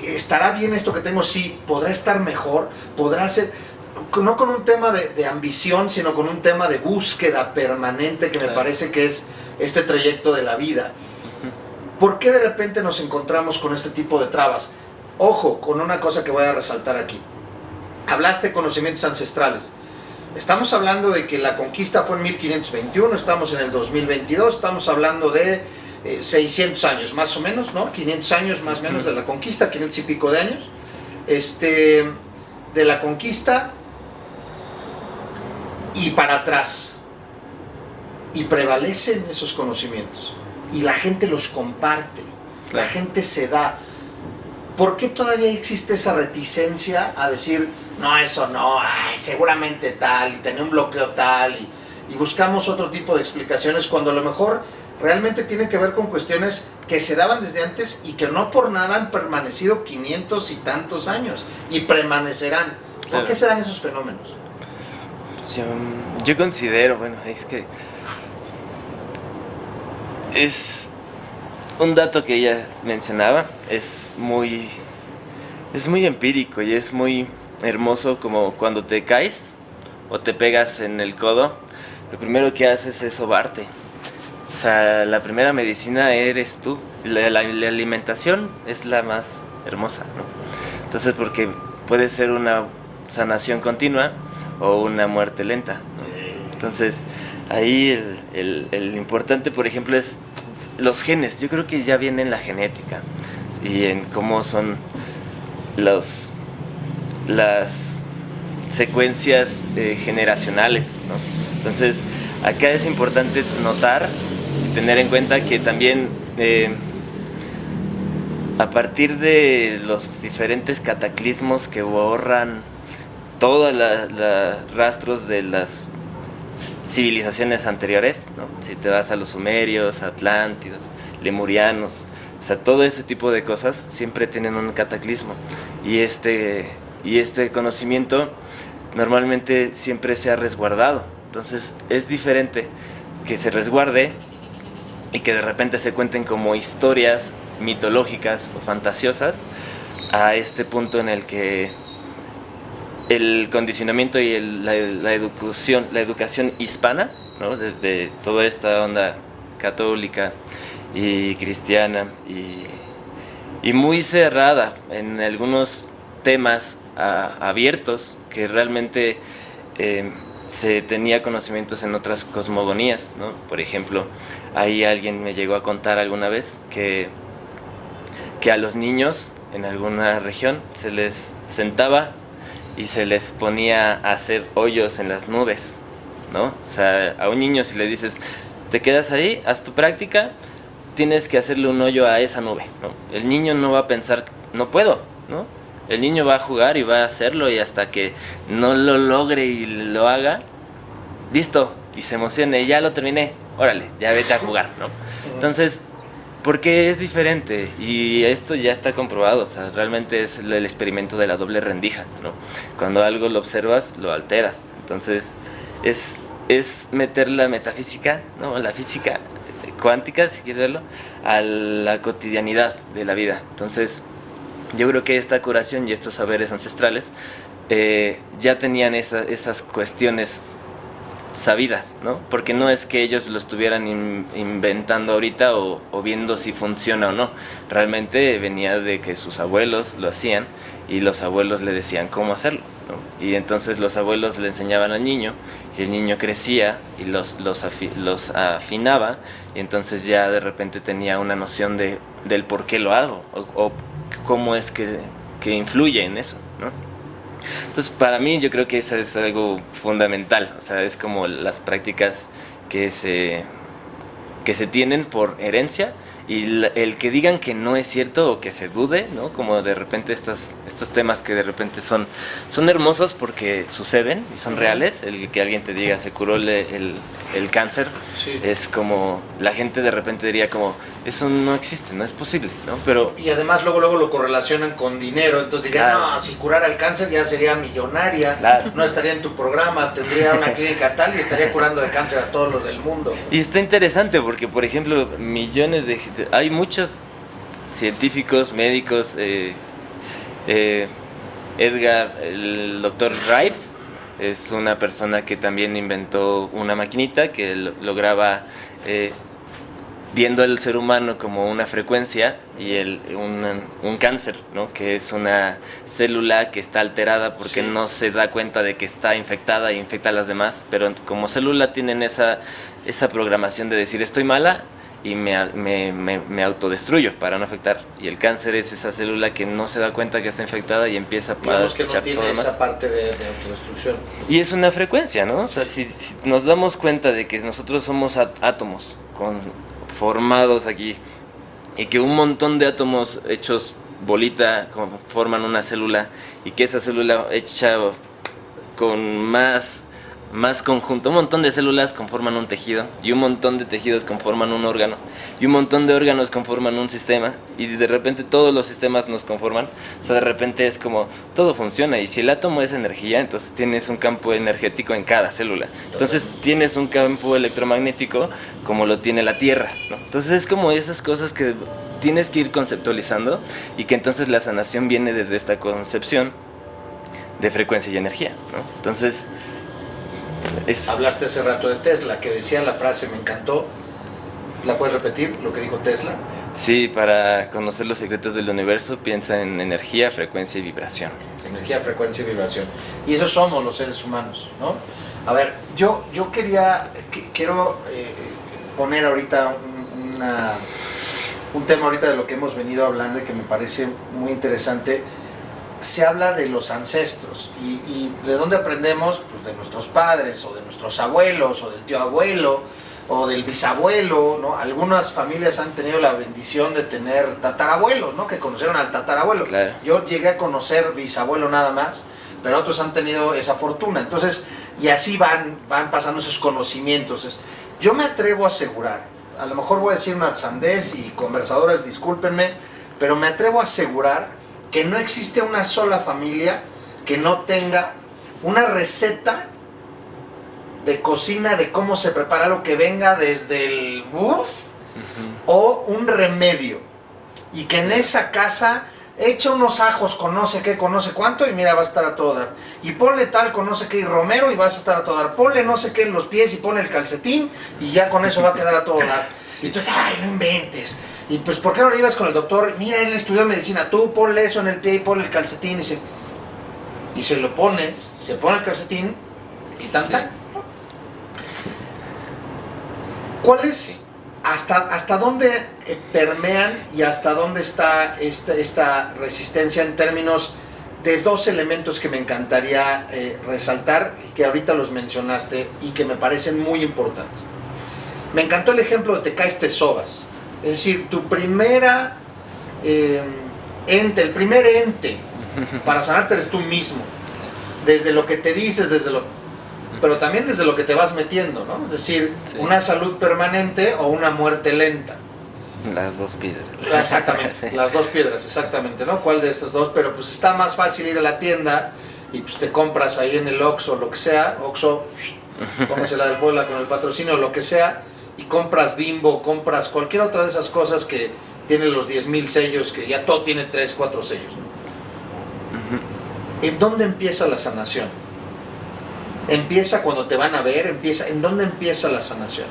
¿Estará bien esto que tengo? Sí. ¿Podrá estar mejor? ¿Podrá ser...? No con un tema de ambición, sino con un tema de búsqueda permanente que me Claro. parece que es este trayecto de la vida. ¿Por qué de repente nos encontramos con este tipo de trabas? Ojo, con una cosa que voy a resaltar aquí. Hablaste de conocimientos ancestrales. Estamos hablando de que la conquista fue en 1521, estamos en el 2022, estamos hablando de 600 años más o menos, ¿no? 500 años más o menos de la conquista, 500 y pico de años. De la conquista y para atrás. Y prevalecen esos conocimientos. Y la gente los comparte. La gente se da. ¿Por qué todavía existe esa reticencia a decir, no, eso no, ay, seguramente tal, y tener un bloqueo tal, y buscamos otro tipo de explicaciones cuando a lo mejor realmente tiene que ver con cuestiones que se daban desde antes y que no por nada han permanecido 500 y tantos años y permanecerán? ¿Por Claro. qué se dan esos fenómenos? Yo considero, bueno, es que es un dato que ella mencionaba, es muy empírico y es muy hermoso, como cuando te caes o te pegas en el codo, lo primero que haces es sobarte. O sea, la primera medicina eres tú. La alimentación es la más hermosa, ¿no? Entonces, porque puede ser una sanación continua o una muerte lenta, ¿no? Entonces, ahí el importante, por ejemplo, es los genes. Yo creo que ya viene en la genética y en cómo son las secuencias generacionales, ¿no? Entonces, acá es importante notar y tener en cuenta que también a partir de los diferentes cataclismos que borran todos los rastros de las civilizaciones anteriores, ¿no? Si te vas a los sumerios, atlántidos, lemurianos, o sea, todo ese tipo de cosas siempre tienen un cataclismo y este conocimiento normalmente siempre se ha resguardado. Entonces es diferente que se resguarde y que de repente se cuenten como historias mitológicas o fantasiosas a este punto en el que el condicionamiento y la educación hispana, ¿no? De toda esta onda católica y cristiana y muy cerrada en algunos temas abiertos que realmente se tenía conocimientos en otras cosmogonías, ¿no? Por ejemplo, ahí alguien me llegó a contar alguna vez que a los niños en alguna región se les sentaba y se les ponía a hacer hoyos en las nubes, ¿no? O sea, a un niño si le dices, te quedas ahí, haz tu práctica, tienes que hacerle un hoyo a esa nube, ¿no? El niño no va a pensar, no puedo, ¿no? El niño va a jugar y va a hacerlo y hasta que no lo logre y lo haga, listo, y se emocione, ya lo terminé, órale, ya vete a jugar, ¿no? Entonces, porque es diferente y esto ya está comprobado, o sea, realmente es el experimento de la doble rendija, ¿no? Cuando algo lo observas, lo alteras. Entonces, es meter la metafísica, ¿no? La física cuántica, si quieres verlo, a la cotidianidad de la vida. Entonces, yo creo que esta curación y estos saberes ancestrales ya tenían esas cuestiones sabidas, ¿no? Porque no es que ellos lo estuvieran inventando ahorita o viendo si funciona o no. Realmente venía de que sus abuelos lo hacían y los abuelos le decían cómo hacerlo, ¿no? Y entonces los abuelos le enseñaban al niño y el niño crecía y los afinaba y entonces ya de repente tenía una noción del por qué lo hago o cómo es que influye en eso, ¿no? Entonces, para mí, yo creo que eso es algo fundamental. O sea, es como las prácticas que se tienen por herencia y el que digan que no es cierto o que se dude, ¿no? Como de repente estos temas que de repente son hermosos porque suceden y son reales. El que alguien te diga se curó el cáncer, sí. Es como la gente de repente diría como eso no existe, no es posible, ¿no? Pero y además luego lo correlacionan con dinero, entonces dirían, claro, no, si curara el cáncer ya sería millonaria, claro, no estaría en tu programa, tendría una clínica tal y estaría curando de cáncer a todos los del mundo. Y está interesante porque, por ejemplo, hay muchos científicos, médicos, Edgar, el doctor Rives, es una persona que también inventó una maquinita que lograba, viendo al ser humano como una frecuencia y un cáncer, ¿no? Que es una célula que está alterada porque sí, no se da cuenta de que está infectada e infecta a las demás, pero como célula tienen esa programación de decir estoy mala y me autodestruyo para no afectar. Y el cáncer es esa célula que no se da cuenta que está infectada y empieza a echar no tiene todo esa más. Parte de autodestrucción. Y es una frecuencia, ¿no? O sea, si nos damos cuenta de que nosotros somos átomos formados aquí y que un montón de átomos hechos bolita forman una célula y que esa célula hecha con más conjunto, un montón de células conforman un tejido y un montón de tejidos conforman un órgano y un montón de órganos conforman un sistema y de repente todos los sistemas nos conforman. O sea, de repente es como todo funciona y si el átomo es energía, entonces tienes un campo energético en cada célula, entonces tienes un campo electromagnético como lo tiene la Tierra, ¿no? Entonces es como esas cosas que tienes que ir conceptualizando y que entonces la sanación viene desde esta concepción de frecuencia y energía, ¿no? Entonces hablaste hace rato de Tesla, que decía la frase, me encantó. ¿La puedes repetir, lo que dijo Tesla? Sí, para conocer los secretos del universo, piensa en energía, frecuencia y vibración. Energía, frecuencia y vibración. Y eso somos los seres humanos, ¿no? A ver, yo quiero poner ahorita un tema ahorita de lo que hemos venido hablando y que me parece muy interesante. Se habla de los ancestros y ¿de dónde aprendemos? Pues de nuestros padres o de nuestros abuelos o del tío abuelo o del bisabuelo, ¿no? Algunas familias han tenido la bendición de tener tatarabuelos, ¿no? Que conocieron al tatarabuelo. Claro. Yo llegué a conocer bisabuelo nada más, pero otros han tenido esa fortuna. Entonces, y así van pasando esos conocimientos. Yo me atrevo a asegurar, a lo mejor voy a decir una sandez y conversadores, discúlpenme, pero me atrevo a asegurar que no existe una sola familia que no tenga una receta de cocina de cómo se prepara algo que venga desde el o un remedio y que en esa casa echa unos ajos con no sé qué, con no sé cuánto y mira, vas a estar a todo dar. Y ponle tal con no sé qué y romero y vas a estar a todo dar. Ponle no sé qué en los pies y ponle el calcetín y ya con eso va a quedar a todo dar. Y entonces, ay, no inventes. Y pues, ¿por qué no le ibas con el doctor? Mira, él estudió medicina, tú ponle eso en el pie y ponle el calcetín y se lo pones, se pone el calcetín y tan. ¿Cuál es, hasta dónde permean y hasta dónde está esta resistencia en términos de dos elementos que me encantaría resaltar y que ahorita los mencionaste y que me parecen muy importantes? Me encantó el ejemplo de te caes, te sobas. Es decir, tu primera el primer ente para sanarte eres tú mismo. Desde lo que te dices, pero también desde lo que te vas metiendo, ¿no? Es decir, una salud permanente o una muerte lenta. Las dos piedras. Exactamente, las dos piedras, exactamente, ¿no? ¿Cuál de estas dos? Pero pues está más fácil ir a la tienda y pues te compras ahí en el Oxxo, lo que sea, Oxxo, póngase la del Puebla con el patrocinio, lo que sea, y compras Bimbo, compras cualquier otra de esas cosas que tiene los 10,000 sellos, que ya todo tiene 3, 4 sellos, ¿no? ¿En dónde empieza la sanación? ¿Empieza cuando te van a ver? ¿En dónde empieza la sanación?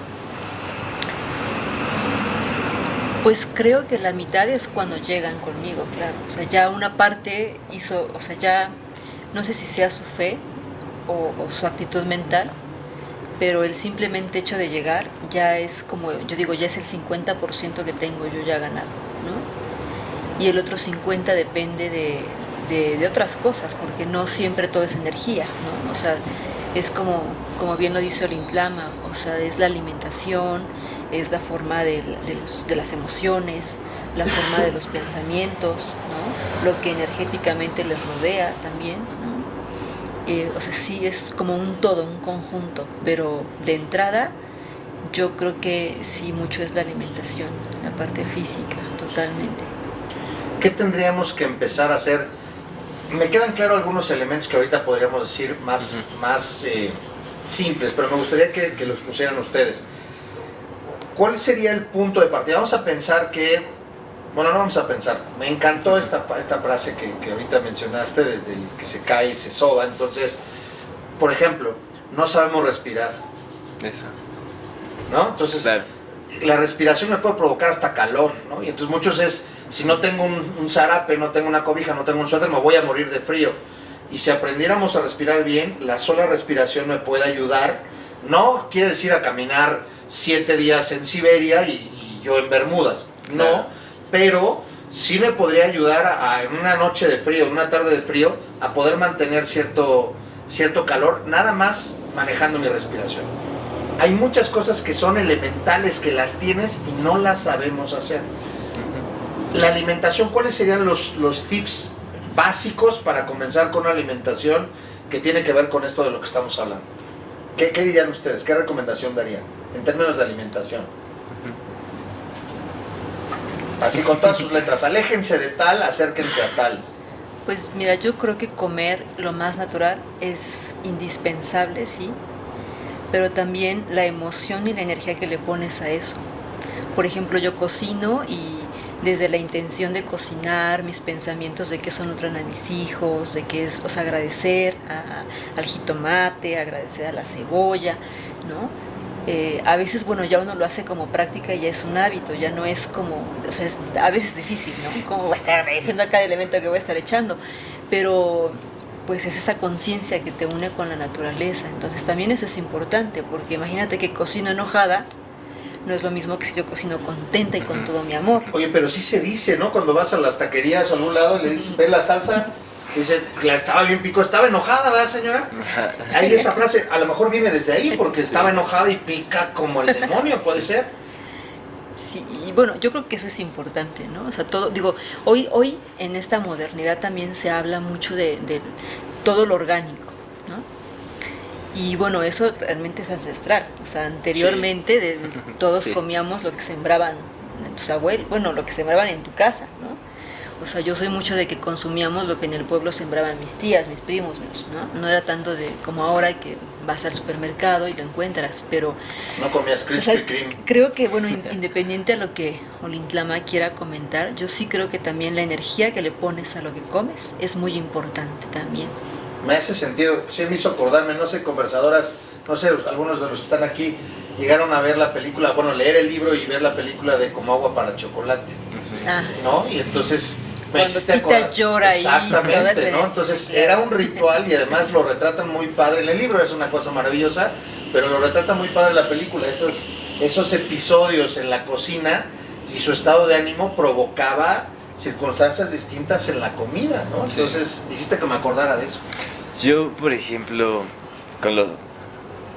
Pues creo que la mitad es cuando llegan conmigo, claro. O sea, ya una parte hizo, o sea, ya no sé si sea su fe o su actitud mental, pero el simplemente hecho de llegar ya es como, yo digo, ya es el 50% que tengo yo ya ganado, ¿no? Y el otro 50% depende de otras cosas, porque no siempre todo es energía, ¿no? O sea, es como bien lo dice Olintlama, o sea, es la alimentación, es la forma de las emociones, la forma de los pensamientos, ¿no? Lo que energéticamente les rodea también, ¿no? O sea, sí es como un todo, un conjunto, pero de entrada yo creo que sí mucho es la alimentación, la parte física, totalmente. ¿Qué tendríamos que empezar a hacer? Me quedan claros algunos elementos que ahorita podríamos decir más simples, pero me gustaría que los pusieran ustedes. ¿Cuál sería el punto de partida? Vamos a pensar que, bueno, no vamos a pensar, me encantó esta frase que ahorita mencionaste, desde el que se cae y se soba. Entonces, por ejemplo, no sabemos respirar. Eso. ¿No? Entonces, claro, la respiración me puede provocar hasta calor, ¿no? Y entonces muchos si no tengo un zarape, no tengo una cobija, no tengo un suéter, me voy a morir de frío. Y si aprendiéramos a respirar bien, la sola respiración me puede ayudar. No quiere decir a caminar 7 días en Siberia y yo en Bermudas, no, claro. Pero sí me podría ayudar en una noche de frío, en una tarde de frío, a poder mantener cierto calor, nada más manejando mi respiración. Hay muchas cosas que son elementales, que las tienes y no las sabemos hacer. La alimentación, ¿cuáles serían los tips básicos para comenzar con una alimentación que tiene que ver con esto de lo que estamos hablando? ¿Qué dirían ustedes? ¿Qué recomendación darían en términos de alimentación? Así con todas sus letras, aléjense de tal, acérquense a tal. Pues mira, yo creo que comer lo más natural es indispensable, sí, pero también la emoción y la energía que le pones a eso. Por ejemplo, yo cocino y desde la intención de cocinar, mis pensamientos de qué eso nutren a mis hijos, de qué es, o sea, agradecer al jitomate, agradecer a la cebolla, ¿no? A veces, bueno, ya uno lo hace como práctica y ya es un hábito, ya no es como, o sea, es a veces difícil, ¿no? ¿Cómo voy a estar agradeciendo a cada elemento que voy a estar echando? Pero pues es esa conciencia que te une con la naturaleza. Entonces también eso es importante, porque imagínate que cocino enojada, no es lo mismo que si yo cocino contenta y con todo mi amor. Oye, pero sí se dice, ¿no? Cuando vas a las taquerías o a algún lado y le dices, ve la salsa, dice, estaba bien pico, estaba enojada, ¿verdad, señora? Ahí esa frase, a lo mejor viene desde ahí, porque estaba enojada y pica como el demonio, puede ser. Sí, y bueno, yo creo que eso es importante, ¿no? O sea, todo, digo, hoy en esta modernidad también se habla mucho de todo lo orgánico, ¿no? Y bueno, eso realmente es ancestral. O sea, anteriormente todos comíamos lo que sembraban tus abuelos, bueno, lo que sembraban en tu casa, ¿no? O sea, yo soy mucho de que consumíamos lo que en el pueblo sembraban mis tías, mis primos, ¿no? No era tanto de como ahora que vas al supermercado y lo encuentras, pero... No comías O Krispy sea, Kreme. creo que, bueno, independiente a lo que Olintlama quiera comentar, yo sí creo que también la energía que le pones a lo que comes es muy importante también. Me hace sentido, sí me hizo acordarme, no sé, conversadoras, no sé, algunos de los que están aquí llegaron a ver la película, bueno, leer el libro y ver la película de Como agua para chocolate, Ah, sí. ¿no? Y entonces me Cuando hiciste Tita acordar. llora ahí, toda Exactamente, esa ¿no? Entonces energía. era un ritual y además lo retratan muy padre. En el libro es una cosa maravillosa, pero lo retrata muy padre la película. Esos episodios en la cocina y su estado de ánimo provocaba circunstancias distintas en la comida, ¿no? Sí. Entonces hiciste que me acordara de eso. Yo, por ejemplo,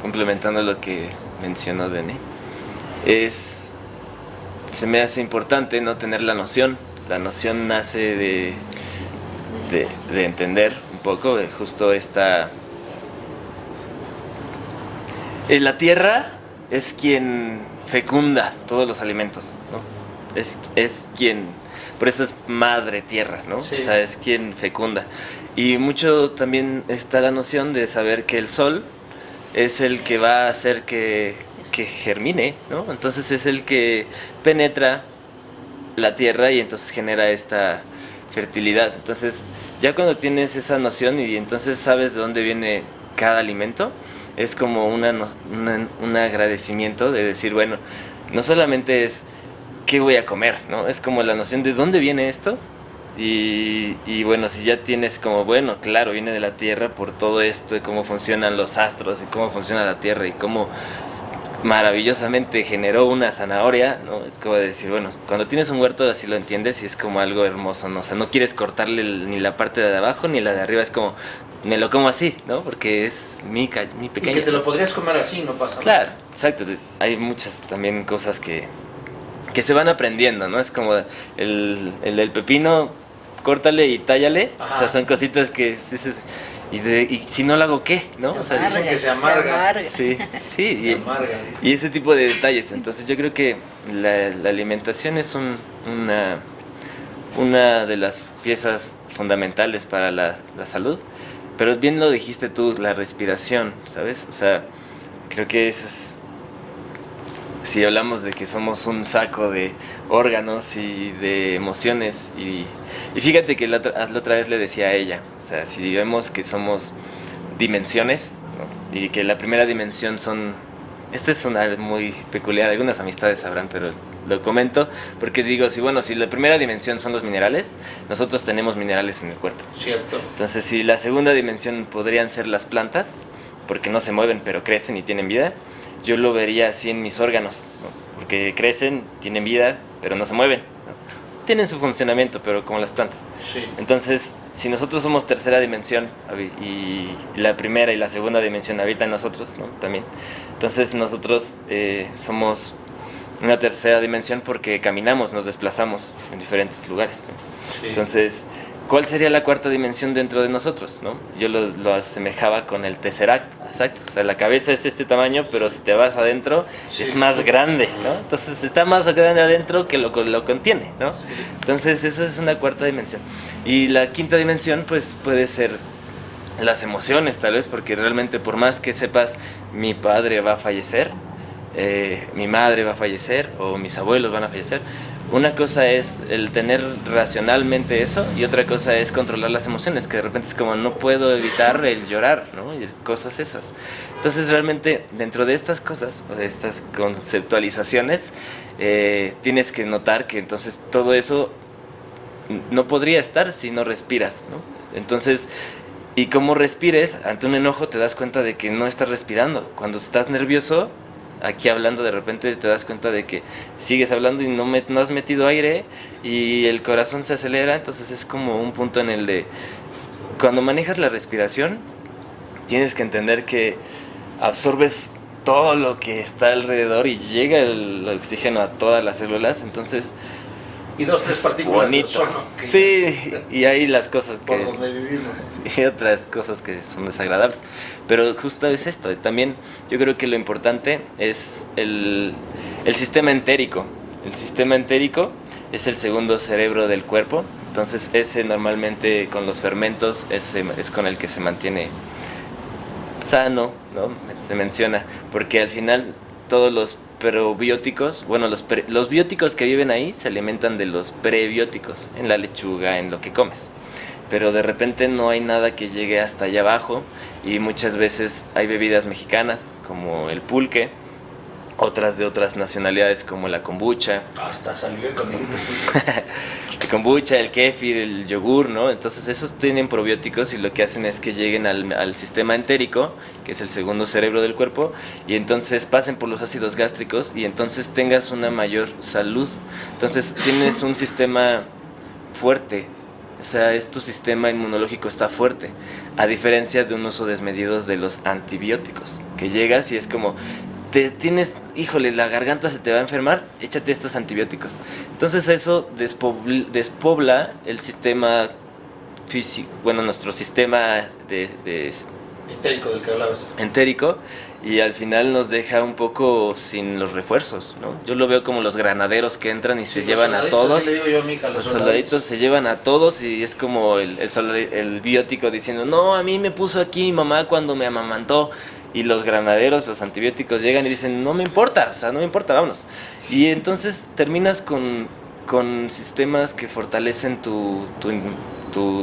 complementando lo que mencionó Dene, se me hace importante no tener la noción. La noción nace de entender un poco de justo esta... la tierra es quien fecunda todos los alimentos, ¿no? Es quien... Por eso es madre tierra, ¿no? Sí. O sea, es quien fecunda. Y mucho también está la noción de saber que el sol es el que va a hacer que germine, ¿no? Entonces es el que penetra la tierra y entonces genera esta fertilidad. Entonces ya cuando tienes esa noción y entonces sabes de dónde viene cada alimento, es como un agradecimiento de decir, bueno, no solamente es qué voy a comer, ¿no? Es como la noción de dónde viene esto. Y bueno, si ya tienes como, bueno, claro, viene de la tierra por todo esto, de cómo funcionan los astros y cómo funciona la tierra y cómo maravillosamente generó una zanahoria, ¿no? Es como decir, bueno, cuando tienes un huerto así lo entiendes y es como algo hermoso, ¿no? O sea, no quieres cortarle ni la parte de abajo ni la de arriba, es como, me lo como así, ¿no? Porque es mi pequeño. Y que te lo podrías comer así, no pasa nada. Claro, exacto. Hay muchas también cosas que se van aprendiendo, ¿no? Es como el pepino, córtale y tállale. Ajá. O sea, son cositas que dices, y si no lo hago, ¿qué? ¿no? O sea, dicen que se amarga. sí, sí. Se amarga, dice. Y ese tipo de detalles. Entonces yo creo que la alimentación es una de las piezas fundamentales para la salud. Pero bien lo dijiste tú, la respiración, ¿sabes? O sea, creo que eso es... Si hablamos de que somos un saco de órganos y de emociones y fíjate que la otra vez le decía a ella, o sea, si vemos que somos dimensiones, ¿no? Y que la primera dimensión son... Este es una muy peculiar, algunas amistades sabrán, pero lo comento porque digo, si la primera dimensión son los minerales, nosotros tenemos minerales en el cuerpo. Cierto. Entonces, si la segunda dimensión podrían ser las plantas, porque no se mueven pero crecen y tienen vida, yo lo vería así en mis órganos, ¿no? Porque crecen, tienen vida, pero no se mueven, ¿no? Tienen su funcionamiento, pero como las plantas. Sí. Entonces, si nosotros somos tercera dimensión y la primera y la segunda dimensión habitan en nosotros, ¿no? También. Entonces nosotros somos una tercera dimensión porque caminamos, nos desplazamos en diferentes lugares, ¿no? Sí. Entonces, ¿cuál sería la cuarta dimensión dentro de nosotros, ¿no? Yo lo asemejaba con el Tesseract, exacto. O sea, la cabeza es este tamaño, pero si te vas adentro Sí. es más grande, ¿no? Entonces está más grande adentro que lo contiene, ¿no? Sí. Entonces esa es una cuarta dimensión. Y la quinta dimensión pues puede ser las emociones tal vez, porque realmente por más que sepas mi padre va a fallecer, mi madre va a fallecer o mis abuelos van a fallecer, una cosa es el tener racionalmente eso y otra cosa es controlar las emociones, que de repente es como no puedo evitar el llorar, ¿no? Y cosas esas. Entonces realmente dentro de estas cosas, o de estas conceptualizaciones, tienes que notar que entonces todo eso no podría estar si no respiras, ¿no? Entonces, y como respires, ante un enojo te das cuenta de que no estás respirando. Cuando estás nervioso, aquí hablando, de repente te das cuenta de que sigues hablando y no has metido aire y el corazón se acelera. Entonces es como un punto en el de cuando manejas la respiración tienes que entender que absorbes todo lo que está alrededor y llega el oxígeno a todas las células. Entonces Y 2, 3 partículas de bonito. ozono. Que Sí, y hay las cosas por que donde vivimos. y otras cosas que son desagradables. Pero justo es esto. También yo creo que lo importante es el sistema entérico. El sistema entérico es el segundo cerebro del cuerpo Entonces ese normalmente con los fermentos ese es con el que se mantiene sano, ¿no? Se menciona, porque al final todos los probióticos, bueno, los bióticos que viven ahí se alimentan de los prebióticos en la lechuga, en lo que comes. Pero de repente no hay nada que llegue hasta allá abajo y muchas veces hay bebidas mexicanas como el pulque, otras de otras nacionalidades como la kombucha. Hasta salió con El kombucha, el kéfir, el yogur, ¿no? Entonces esos tienen probióticos y lo que hacen es que lleguen al sistema entérico, que es el segundo cerebro del cuerpo, y entonces pasen por los ácidos gástricos y entonces tengas una mayor salud. Entonces tienes un sistema fuerte, o sea, tu sistema inmunológico está fuerte, a diferencia de un uso desmedido de los antibióticos, que llegas y es como... híjole, la garganta se te va a enfermar, échate estos antibióticos. Entonces eso despobla el sistema físico, bueno, nuestro sistema de entérico del que hablabas. entérico, y al final nos deja un poco sin los refuerzos, ¿no? Yo lo veo como los granaderos que entran y se llevan a todos. Así le digo yo a mi hija, Los soldaditos se llevan a todos y es como el biótico diciendo, no, a mí me puso aquí mi mamá cuando me amamantó. Y los granaderos, los antibióticos llegan y dicen, no me importa, o sea, no me importa, vámonos. Y entonces terminas con sistemas que fortalecen tu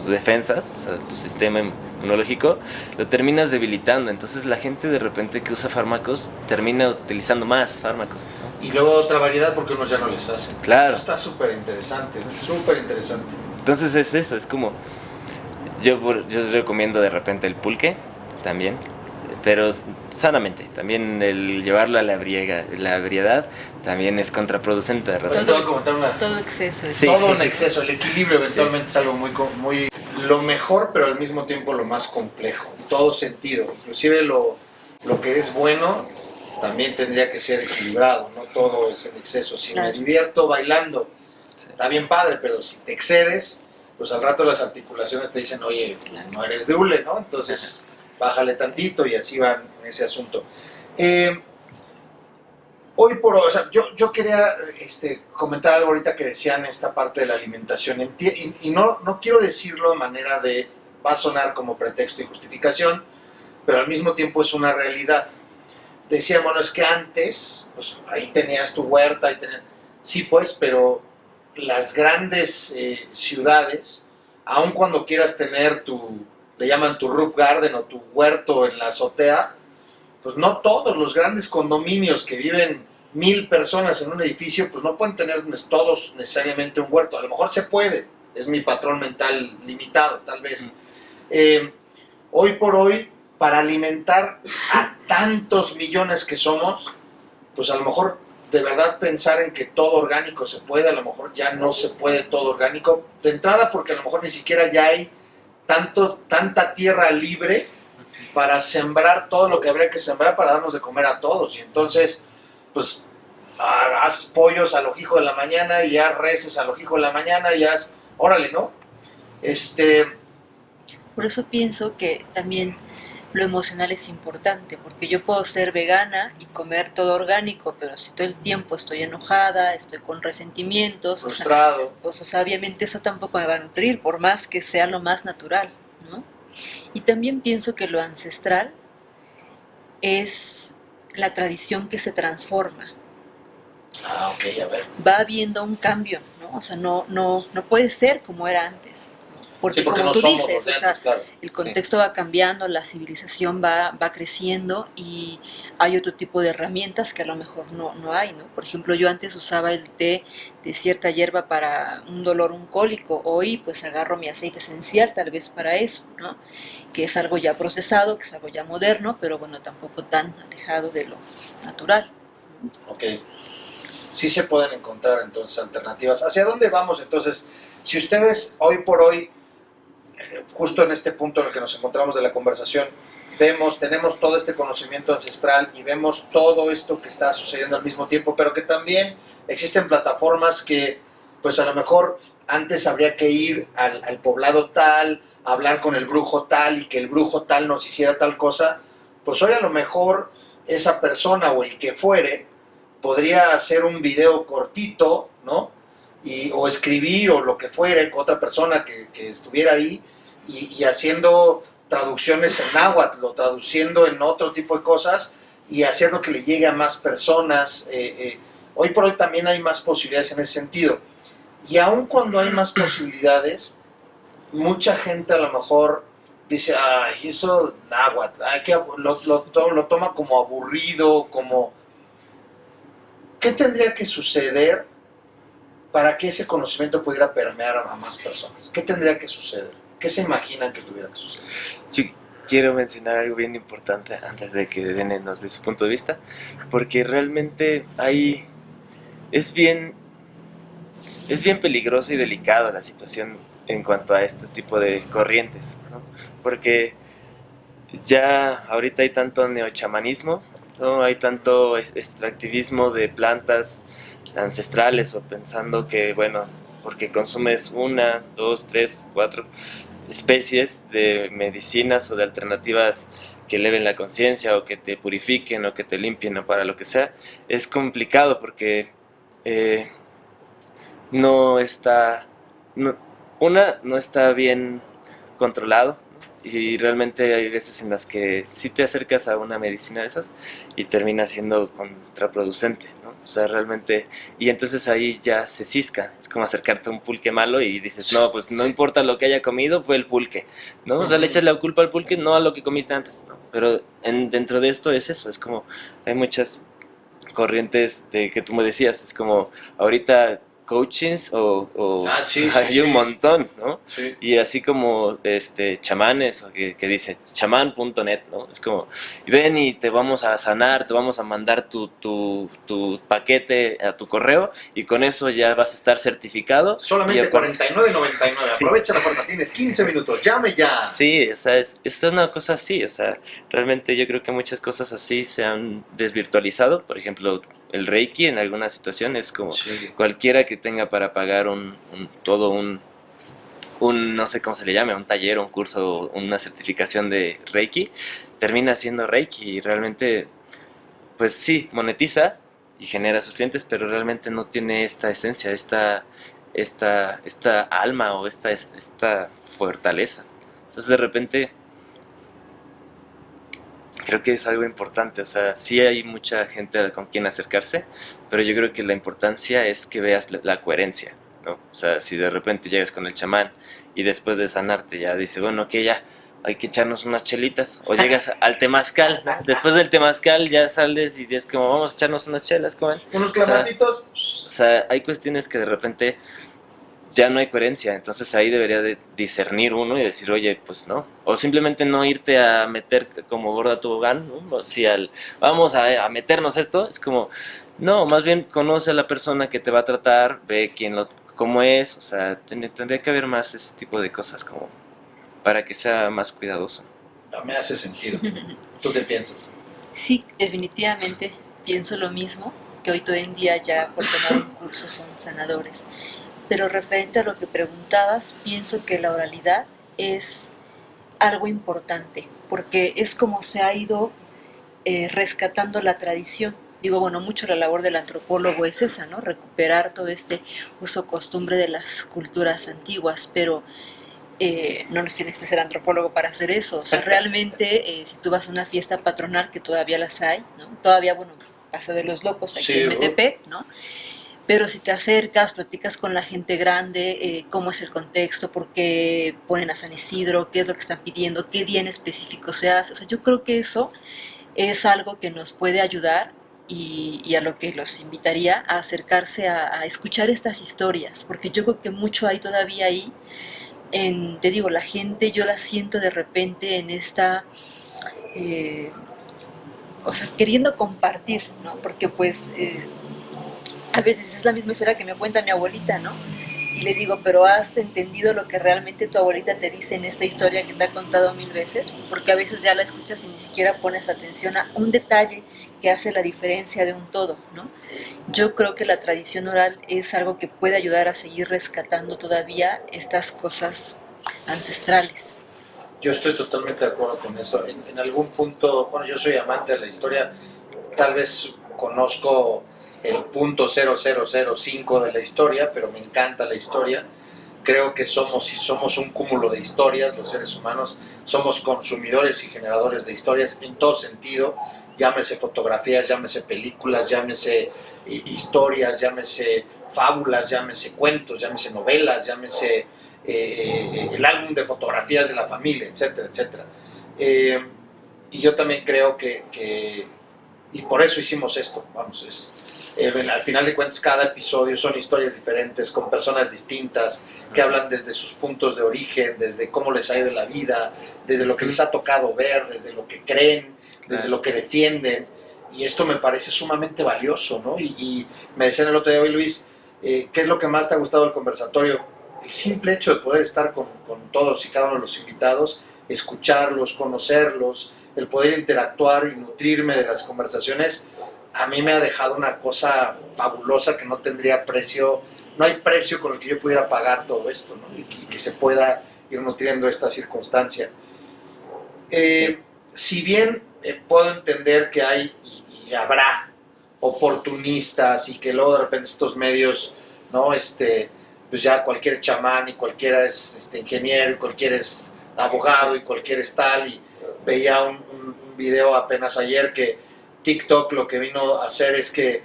defensas, o sea, tu sistema inmunológico, lo terminas debilitando. Entonces la gente de repente que usa fármacos termina utilizando más fármacos, ¿no? Y luego otra variedad porque unos ya no les hacen. Claro. Eso está súper interesante, súper interesante. Entonces es eso, es como, yo recomiendo de repente el pulque también, pero sanamente. También el llevarlo a la ebriedad también es contraproducente de repente. Te voy a comentar una... Todo exceso. Sí. Todo en exceso, el equilibrio eventualmente es algo muy lo mejor, pero al mismo tiempo lo más complejo, en todo sentido. Inclusive lo que es bueno también tendría que ser equilibrado, no todo es en exceso. Si me divierto bailando, está bien padre, pero si te excedes, pues al rato las articulaciones te dicen, oye, pues no eres de hule, ¿no? Entonces bájale tantito y así van en ese asunto. Hoy por hoy, o sea, yo quería comentar algo ahorita que decían esta parte de la alimentación, y no quiero decirlo de manera de, va a sonar como pretexto y justificación, pero al mismo tiempo es una realidad. Decían, bueno, es que antes, pues ahí tenías tu huerta, sí pues, pero las grandes ciudades, aun cuando quieras tener le llaman tu roof garden o tu huerto en la azotea, pues no todos los grandes condominios que viven 1000 personas en un edificio, pues no pueden tener todos necesariamente un huerto. A lo mejor se puede, es mi patrón mental limitado, tal vez. Hoy por hoy, para alimentar a tantos millones que somos, pues a lo mejor de verdad pensar en que todo orgánico se puede, a lo mejor ya no se puede todo orgánico, de entrada porque a lo mejor ni siquiera ya hay tanta tierra libre para sembrar todo lo que habría que sembrar para darnos de comer a todos. Y entonces, pues, haz pollos a lo hijo de la mañana y haz reses a lo hijo de la mañana y haz, órale, ¿no? Por eso pienso que también lo emocional es importante, porque yo puedo ser vegana y comer todo orgánico, pero si todo el tiempo estoy enojada, estoy con resentimientos, frustrado, o sea, obviamente eso tampoco me va a nutrir, por más que sea lo más natural, ¿no? Y también pienso que lo ancestral es la tradición que se transforma. Ok, a ver. Va habiendo un cambio, ¿no? O sea, no puede ser como era antes. Porque, sí, porque como no tú somos dices, los o sea, antes, claro. el contexto va cambiando, la civilización va creciendo y hay otro tipo de herramientas que a lo mejor no hay, ¿no? Por ejemplo, yo antes usaba el té de cierta hierba para un dolor, un cólico. Hoy pues agarro mi aceite esencial tal vez para eso, ¿no? Que es algo ya procesado, que es algo ya moderno, pero bueno, tampoco tan alejado de lo natural. Ok. Sí se pueden encontrar entonces alternativas. ¿Hacia dónde vamos entonces? Si ustedes hoy por hoy, justo en este punto en el que nos encontramos de la conversación, tenemos todo este conocimiento ancestral y vemos todo esto que está sucediendo al mismo tiempo, pero que también existen plataformas que, pues a lo mejor antes habría que ir al poblado tal, hablar con el brujo tal y que el brujo tal nos hiciera tal cosa, pues hoy a lo mejor esa persona o el que fuere podría hacer un video cortito, ¿no? o escribir o lo que fuera, con otra persona que estuviera ahí y haciendo traducciones en náhuatl o traduciendo en otro tipo de cosas y hacerlo que le llegue a más personas. Hoy por hoy también hay más posibilidades en ese sentido. Y aun cuando hay más posibilidades, mucha gente a lo mejor dice, ay, eso náhuatl, lo toma como aburrido, como... ¿Qué tendría que suceder para que ese conocimiento pudiera permear a más personas? ¿Qué tendría que suceder? ¿Qué se imaginan que tuviera que suceder? Yo quiero mencionar algo bien importante antes de que den nos de su punto de vista, porque realmente es bien peligroso y delicado la situación en cuanto a este tipo de corrientes, ¿no? Porque ya ahorita hay tanto neochamanismo, ¿no? Hay tanto extractivismo de plantas ancestrales o pensando que, bueno, porque consumes 1, 2, 3, 4 especies de medicinas o de alternativas que eleven la conciencia o que te purifiquen o que te limpien o para lo que sea, es complicado porque no está bien controlado y realmente hay veces en las que sí te acercas a una medicina de esas y termina siendo contraproducente, ¿no? O sea, realmente, y entonces ahí ya se cisca, es como acercarte a un pulque malo y dices, no, pues no importa lo que haya comido, fue el pulque, ¿no? O sea, le echas la culpa al pulque, no a lo que comiste antes, ¿no? Pero dentro de esto es eso, es como, hay muchas corrientes de que tú me decías, es como, ahorita coachings hay un montón, ¿no? Sí. Y así como chamanes o que dice chamán.net, ¿no? Es como, ven y te vamos a sanar, te vamos a mandar tu paquete a tu correo y con eso ya vas a estar certificado. Solamente $49.99. Sí. Aprovecha la oferta, tienes 15 minutos, llame ya. Sí, o sea, es una cosa así, o sea, realmente yo creo que muchas cosas así se han desvirtualizado, por ejemplo, el Reiki en alguna situación es como cualquiera que tenga para pagar un no sé cómo se le llame, un taller, un curso, una certificación de Reiki, termina siendo Reiki y realmente, pues sí, monetiza y genera sus clientes, pero realmente no tiene esta esencia, esta alma o esta fortaleza. Entonces de repente creo que es algo importante, o sea, sí hay mucha gente con quien acercarse, pero yo creo que la importancia es que veas la coherencia, ¿no? O sea, si de repente llegas con el chamán y después de sanarte ya dice, bueno, que ya hay que echarnos unas chelitas, o llegas al temazcal, ¿no? Después del temazcal ya sales y es como, vamos a echarnos unas chelas, ¿cómo ven? Unos clamatitos. O sea, hay cuestiones que de repente ya no hay coherencia, entonces ahí debería de discernir uno y decir, oye, pues no, o simplemente no irte a meter como gorda tobogán, ¿no? O si vamos a meternos esto, es como, no, más bien conoce a la persona que te va a tratar, ve cómo es, o sea, tendría que haber más ese tipo de cosas como para que sea más cuidadoso. No, me hace sentido. ¿Tú qué piensas? Sí, definitivamente pienso lo mismo, que hoy todo en día ya por tomar un curso son sanadores. Pero referente a lo que preguntabas, pienso que la oralidad es algo importante, porque es como se ha ido rescatando la tradición. Digo, bueno, mucho la labor del antropólogo es esa, ¿no? Recuperar todo este uso costumbre de las culturas antiguas, pero no nos tienes que ser antropólogo para hacer eso. O sea, realmente, si tú vas a una fiesta patronal, que todavía las hay, ¿no? Todavía, bueno, Paso de los Locos aquí en Metepec, ¿no? Pero si te acercas, platicas con la gente grande, cómo es el contexto, por qué ponen a San Isidro, qué es lo que están pidiendo, qué día en específico se hace. O sea, yo creo que eso es algo que nos puede ayudar y a lo que los invitaría a acercarse a escuchar estas historias, porque yo creo que mucho hay todavía ahí. Te digo, la gente yo la siento de repente en esta... o sea, queriendo compartir, ¿no? Porque pues... a veces es la misma historia que me cuenta mi abuelita, ¿no? Y le digo, pero ¿has entendido lo que realmente tu abuelita te dice en esta historia que te ha contado 1000 veces? Porque a veces ya la escuchas y ni siquiera pones atención a un detalle que hace la diferencia de un todo, ¿no? Yo creo que la tradición oral es algo que puede ayudar a seguir rescatando todavía estas cosas ancestrales. Yo estoy totalmente de acuerdo con eso. En algún punto, bueno, yo soy amante de la historia, tal vez conozco el .0005 de la historia, pero me encanta la historia. Creo que somos un cúmulo de historias, los seres humanos, somos consumidores y generadores de historias en todo sentido, llámese fotografías, llámese películas, llámese historias, llámese fábulas, llámese cuentos, llámese novelas, llámese el álbum de fotografías de la familia, etcétera, etcétera. Y yo también creo que y por eso hicimos esto, vamos, al final de cuentas cada episodio son historias diferentes, con personas distintas, que hablan desde sus puntos de origen, desde cómo les ha ido en la vida, desde lo que les ha tocado ver, desde lo que creen, desde lo que defienden, y esto me parece sumamente valioso, ¿no? Y me decían el otro día, oye Luis, ¿qué es lo que más te ha gustado del conversatorio? El simple hecho de poder estar con todos y cada uno de los invitados, escucharlos, conocerlos, el poder interactuar y nutrirme de las conversaciones, a mí me ha dejado una cosa fabulosa que no tendría precio, no hay precio con el que yo pudiera pagar todo esto, ¿no? Y que se pueda ir nutriendo esta circunstancia. Si bien puedo entender que hay y habrá oportunistas y que luego de repente estos medios, ¿no? Pues ya cualquier chamán y cualquiera es ingeniero y cualquiera es abogado y cualquiera es tal, y veía un video apenas ayer que TikTok lo que vino a hacer es que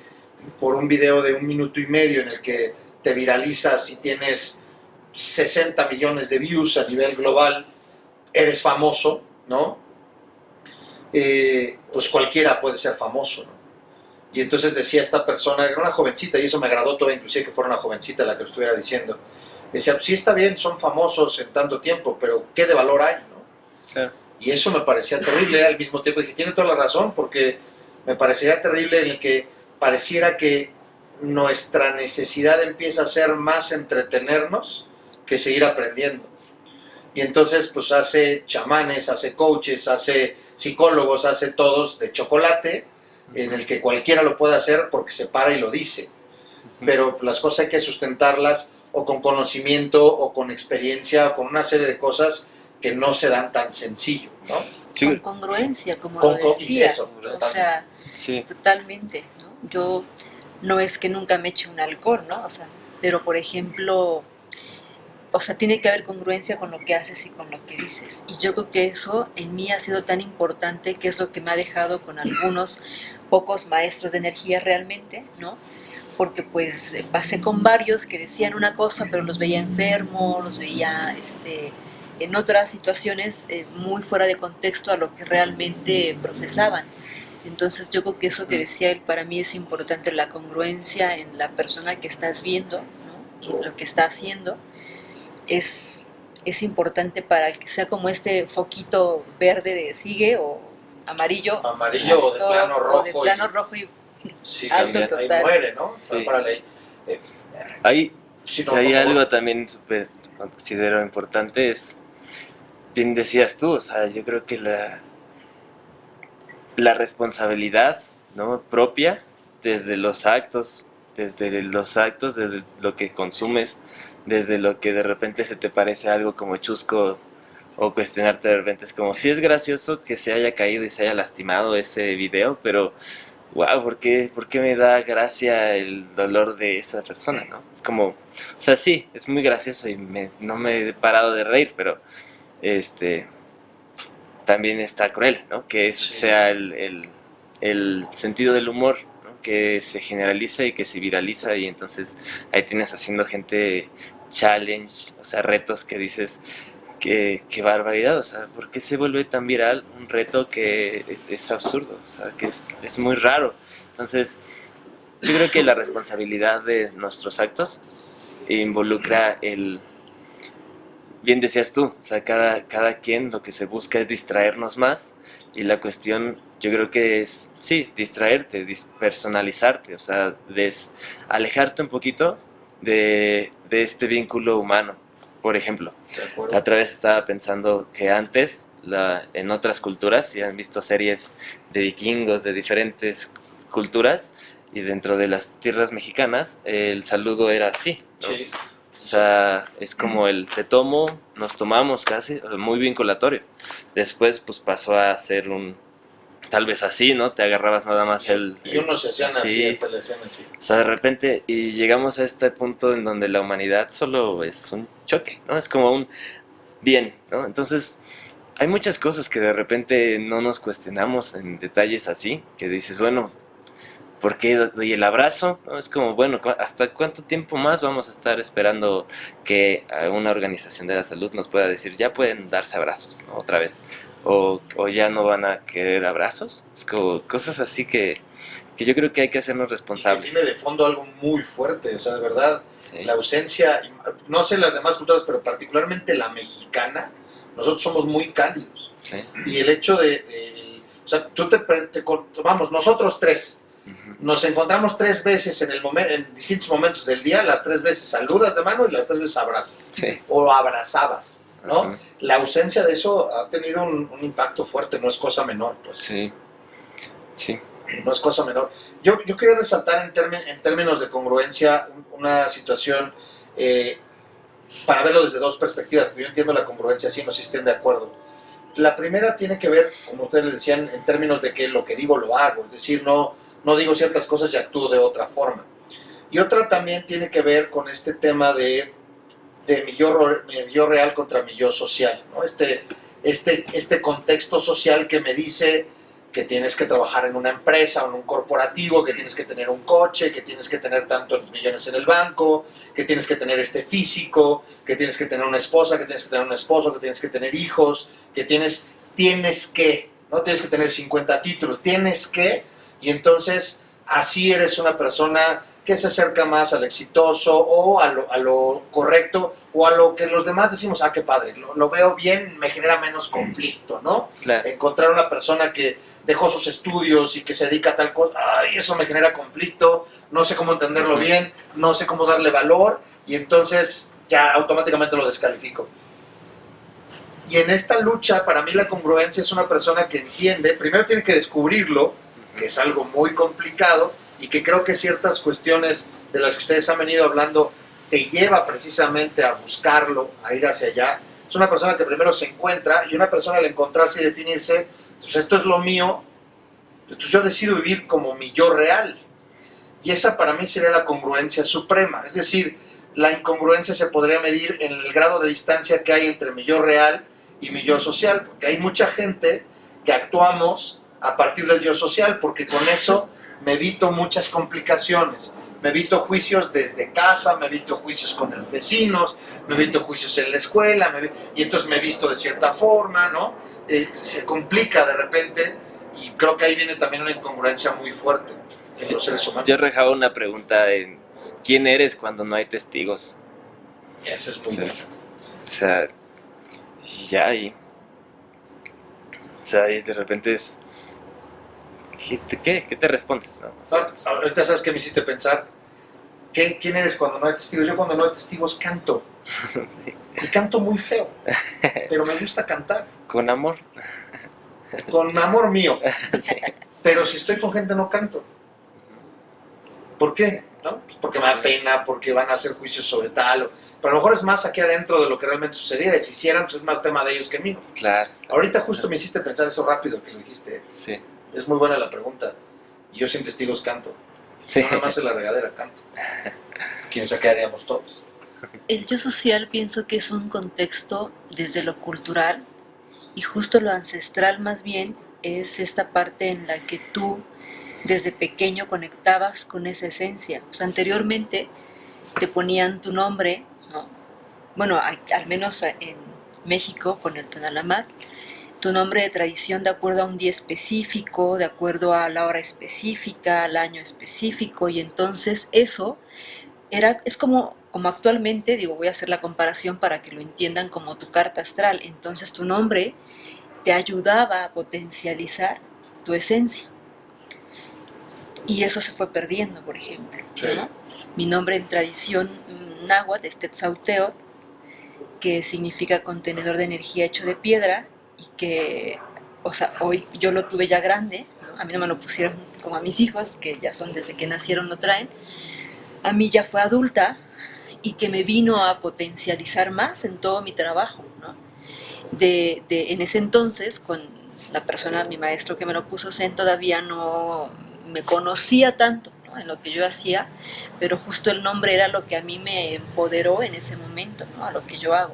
por un video de 1 minuto y medio en el que te viralizas y tienes 60 millones de views a nivel global, eres famoso, ¿no? Pues cualquiera puede ser famoso, ¿no? Y entonces decía esta persona, era una jovencita, y eso me agradó todavía inclusive que fuera una jovencita la que lo estuviera diciendo, decía, pues sí está bien, son famosos en tanto tiempo, pero ¿qué de valor hay, no? Claro. Y eso me parecía terrible al mismo tiempo, dije, tiene toda la razón, porque me parecería terrible en el que pareciera que nuestra necesidad empieza a ser más entretenernos que seguir aprendiendo. Y entonces pues hace chamanes, hace coaches, hace psicólogos, hace todos de chocolate, en el que cualquiera lo puede hacer porque se para y lo dice. Pero las cosas hay que sustentarlas o con conocimiento o con experiencia o con una serie de cosas que no se dan tan sencillo, ¿no? Sí. Con congruencia, como Con- lo decía. eso, o sea, Sí. totalmente, ¿no? Yo no es que nunca me eche un alcohol, ¿no? O sea, pero por ejemplo, o sea, tiene que haber congruencia con lo que haces y con lo que dices. Y yo creo que eso en mí ha sido tan importante, que es lo que me ha dejado con algunos pocos maestros de energía realmente, ¿no? Porque pues pasé con varios que decían una cosa, pero los veía enfermos, los veía en otras situaciones muy fuera de contexto a lo que realmente profesaban. Entonces yo creo que eso que decía él, para mí es importante, la congruencia en la persona que estás viendo, ¿no? Y lo que está haciendo es importante para que sea como este foquito verde de sigue, o amarillo o de plano rojo, o de plano rojo y sí, alto ahí total. muere, ¿no? Sí. Para la ley. Hay Sí, no, por Hay favor. algo también súper considero importante, es, bien decías tú, o sea, yo creo que la responsabilidad, ¿no? propia desde los actos, desde lo que consumes, desde lo que de repente se te parece algo como chusco o cuestionarte de repente, es como, sí es gracioso que se haya caído y se haya lastimado ese video, pero wow, ¿por qué me da gracia el dolor de esa persona, no? Es como, o sea, sí, es muy gracioso y no me he parado de reír, pero también está cruel, ¿no? Que ese Sí. sea el sentido del humor, ¿no? Que se generaliza y que se viraliza, y entonces ahí tienes haciendo gente challenge, o sea, retos que dices, qué barbaridad, o sea, ¿por qué se vuelve tan viral un reto que es absurdo? O sea, que es muy raro. Entonces, yo creo que la responsabilidad de nuestros actos involucra bien decías tú, o sea, cada quien lo que se busca es distraernos más, y la cuestión yo creo que es, sí, distraerte, despersonalizarte, o sea, alejarte un poquito de este vínculo humano. Por ejemplo, De acuerdo. la otra vez estaba pensando que antes, en otras culturas, si han visto series de vikingos de diferentes culturas, y dentro de las tierras mexicanas, el saludo era así, ¿no? Sí. O sea, es como el te tomo, nos tomamos casi, muy vinculatorio. Después pues pasó a ser tal vez así, ¿no? Te agarrabas nada más Y unos se hacían así, sí. hasta le hacían así. O sea, de repente, y llegamos a este punto en donde la humanidad solo es un choque, ¿no? Es como un bien, ¿no? Entonces, hay muchas cosas que de repente no nos cuestionamos en detalles así, que dices, bueno, ¿por qué doy el abrazo? ¿No? Es como, bueno, ¿hasta cuánto tiempo más vamos a estar esperando que una organización de la salud nos pueda decir, ya pueden darse abrazos, ¿no? Otra vez? O ya no van a querer abrazos. Es como cosas así que yo creo que hay que hacernos Y que responsables. tiene de fondo algo muy fuerte, o sea, de verdad, Sí. la ausencia, no sé las demás culturas, pero particularmente la mexicana, nosotros somos muy cálidos. Sí. Y el hecho o sea, vamos, nosotros tres, Ujú. nos encontramos 3 veces en distintos momentos del día, las 3 veces saludas de mano y las 3 veces abrazas, Sí. o abrazabas, ¿no? Ajá. La ausencia de eso ha tenido un impacto fuerte, no es cosa menor, pues. Sí. Sí. No es cosa menor. Yo quería resaltar en términos de congruencia una situación para verlo desde 2 perspectivas, porque yo entiendo la congruencia, sí, no sé si estén de acuerdo. La primera tiene que ver, como ustedes les decían, en términos de que lo que digo lo hago, es decir, no digo ciertas cosas y actúo de otra forma. Y otra también tiene que ver con este tema de mi yo real contra mi yo social, ¿no? Este contexto social que me dice que tienes que trabajar en una empresa o en un corporativo, que tienes que tener un coche, que tienes que tener tantos millones en el banco, que tienes que tener este físico, que tienes que tener una esposa, que tienes que tener un esposo, que tienes que tener hijos, que tienes que, no tienes que tener 50 títulos, tienes que, y entonces así eres una persona que se acerca más al exitoso o a lo correcto o a lo que los demás decimos, qué padre, lo veo bien, me genera menos conflicto, ¿no? Claro. Encontrar una persona que dejó sus estudios y que se dedica a tal cosa, eso me genera conflicto, no sé cómo entenderlo bien, no sé cómo darle valor y entonces ya automáticamente lo descalifico. Y en esta lucha, para mí la congruencia es una persona que entiende, primero tiene que descubrirlo, que es algo muy complicado, y que creo que ciertas cuestiones de las que ustedes han venido hablando te lleva precisamente a buscarlo, a ir hacia allá. Es una persona que primero se encuentra, y una persona al encontrarse y definirse, pues esto es lo mío, entonces yo decido vivir como mi yo real. Y esa para mí sería la congruencia suprema. Es decir, la incongruencia se podría medir en el grado de distancia que hay entre mi yo real y mi yo social, porque hay mucha gente que actuamos a partir del yo social, porque con eso me evito muchas complicaciones, me evito juicios desde casa, me evito juicios con los vecinos, me evito juicios en la escuela, y entonces me visto de cierta forma, ¿no? Se complica de repente, y creo que ahí viene también una incongruencia muy fuerte en los seres humanos. Yo rejaba una pregunta en ¿quién eres cuando no hay testigos? Eso es muy bueno. O sea, ya ahí. O sea, y de repente es... ¿Qué te respondes? ¿No? O sea, Ahorita sabes que me hiciste pensar, ¿quién eres cuando no hay testigos? Yo cuando no hay testigos canto, sí. y canto muy feo, pero me gusta cantar, Con amor. con amor mío, Sí. pero si estoy con gente no canto. ¿Por qué? ¿No? Pues porque me da pena, porque van a hacer juicios sobre tal, pero a lo mejor es más aquí adentro de lo que realmente sucediera, y si hicieran, pues es más tema de ellos que mío. Claro. Ahorita justo me hiciste pensar eso rápido que lo dijiste, Sí. es muy buena la pregunta, y yo sin testigos canto, Sí. no nada más en la regadera canto, quién sabe qué haríamos todos. El yo social pienso que es un contexto desde lo cultural y justo lo ancestral más bien es esta parte en la que tú desde pequeño conectabas con esa esencia. O sea, anteriormente te ponían tu nombre, ¿no? Bueno, al menos en México con el Tonalamat, tu nombre de tradición de acuerdo a un día específico, de acuerdo a la hora específica, al año específico, y entonces eso es como actualmente, digo, voy a hacer la comparación para que lo entiendan como tu carta astral. Entonces tu nombre te ayudaba a potencializar tu esencia. Y eso se fue perdiendo, por ejemplo, Sí. ¿no? Mi nombre en tradición náhuatl es Tetzauteotl, que significa contenedor de energía hecho de piedra, y que, o sea, hoy yo lo tuve ya grande, ¿no? A mí no me lo pusieron como a mis hijos, que ya son desde que nacieron lo traen, a mí ya fue adulta, y que me vino a potencializar más en todo mi trabajo, ¿no? En ese entonces, la persona, mi maestro que me lo puso, Zen, todavía no me conocía tanto, ¿no?, en lo que yo hacía, pero justo el nombre era lo que a mí me empoderó en ese momento, ¿no?, a lo que yo hago.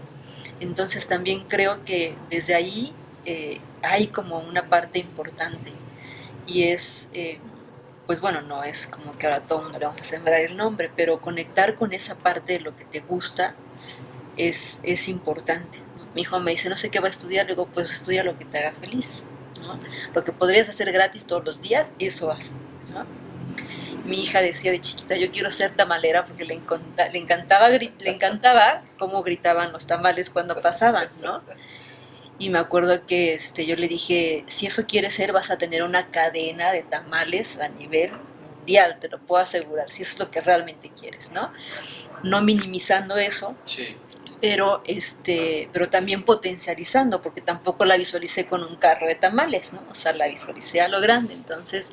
Entonces también creo que desde ahí hay como una parte importante, y es, pues bueno, no es como que ahora a todo el mundo le vamos a sembrar el nombre, pero conectar con esa parte de lo que te gusta es importante. Mi hijo me dice, no sé qué va a estudiar, le digo, pues estudia lo que te haga feliz, ¿no? Lo que podrías hacer gratis todos los días, eso haz, ¿no? Mi hija decía de chiquita, yo quiero ser tamalera, porque le encantaba cómo gritaban los tamales cuando pasaban, ¿no? Y me acuerdo que yo le dije, si eso quieres ser, vas a tener una cadena de tamales a nivel mundial, te lo puedo asegurar, si eso es lo que realmente quieres, ¿no? No minimizando eso, Sí. pero también potencializando, porque tampoco la visualicé con un carro de tamales, ¿no? O sea, la visualicé a lo grande. Entonces,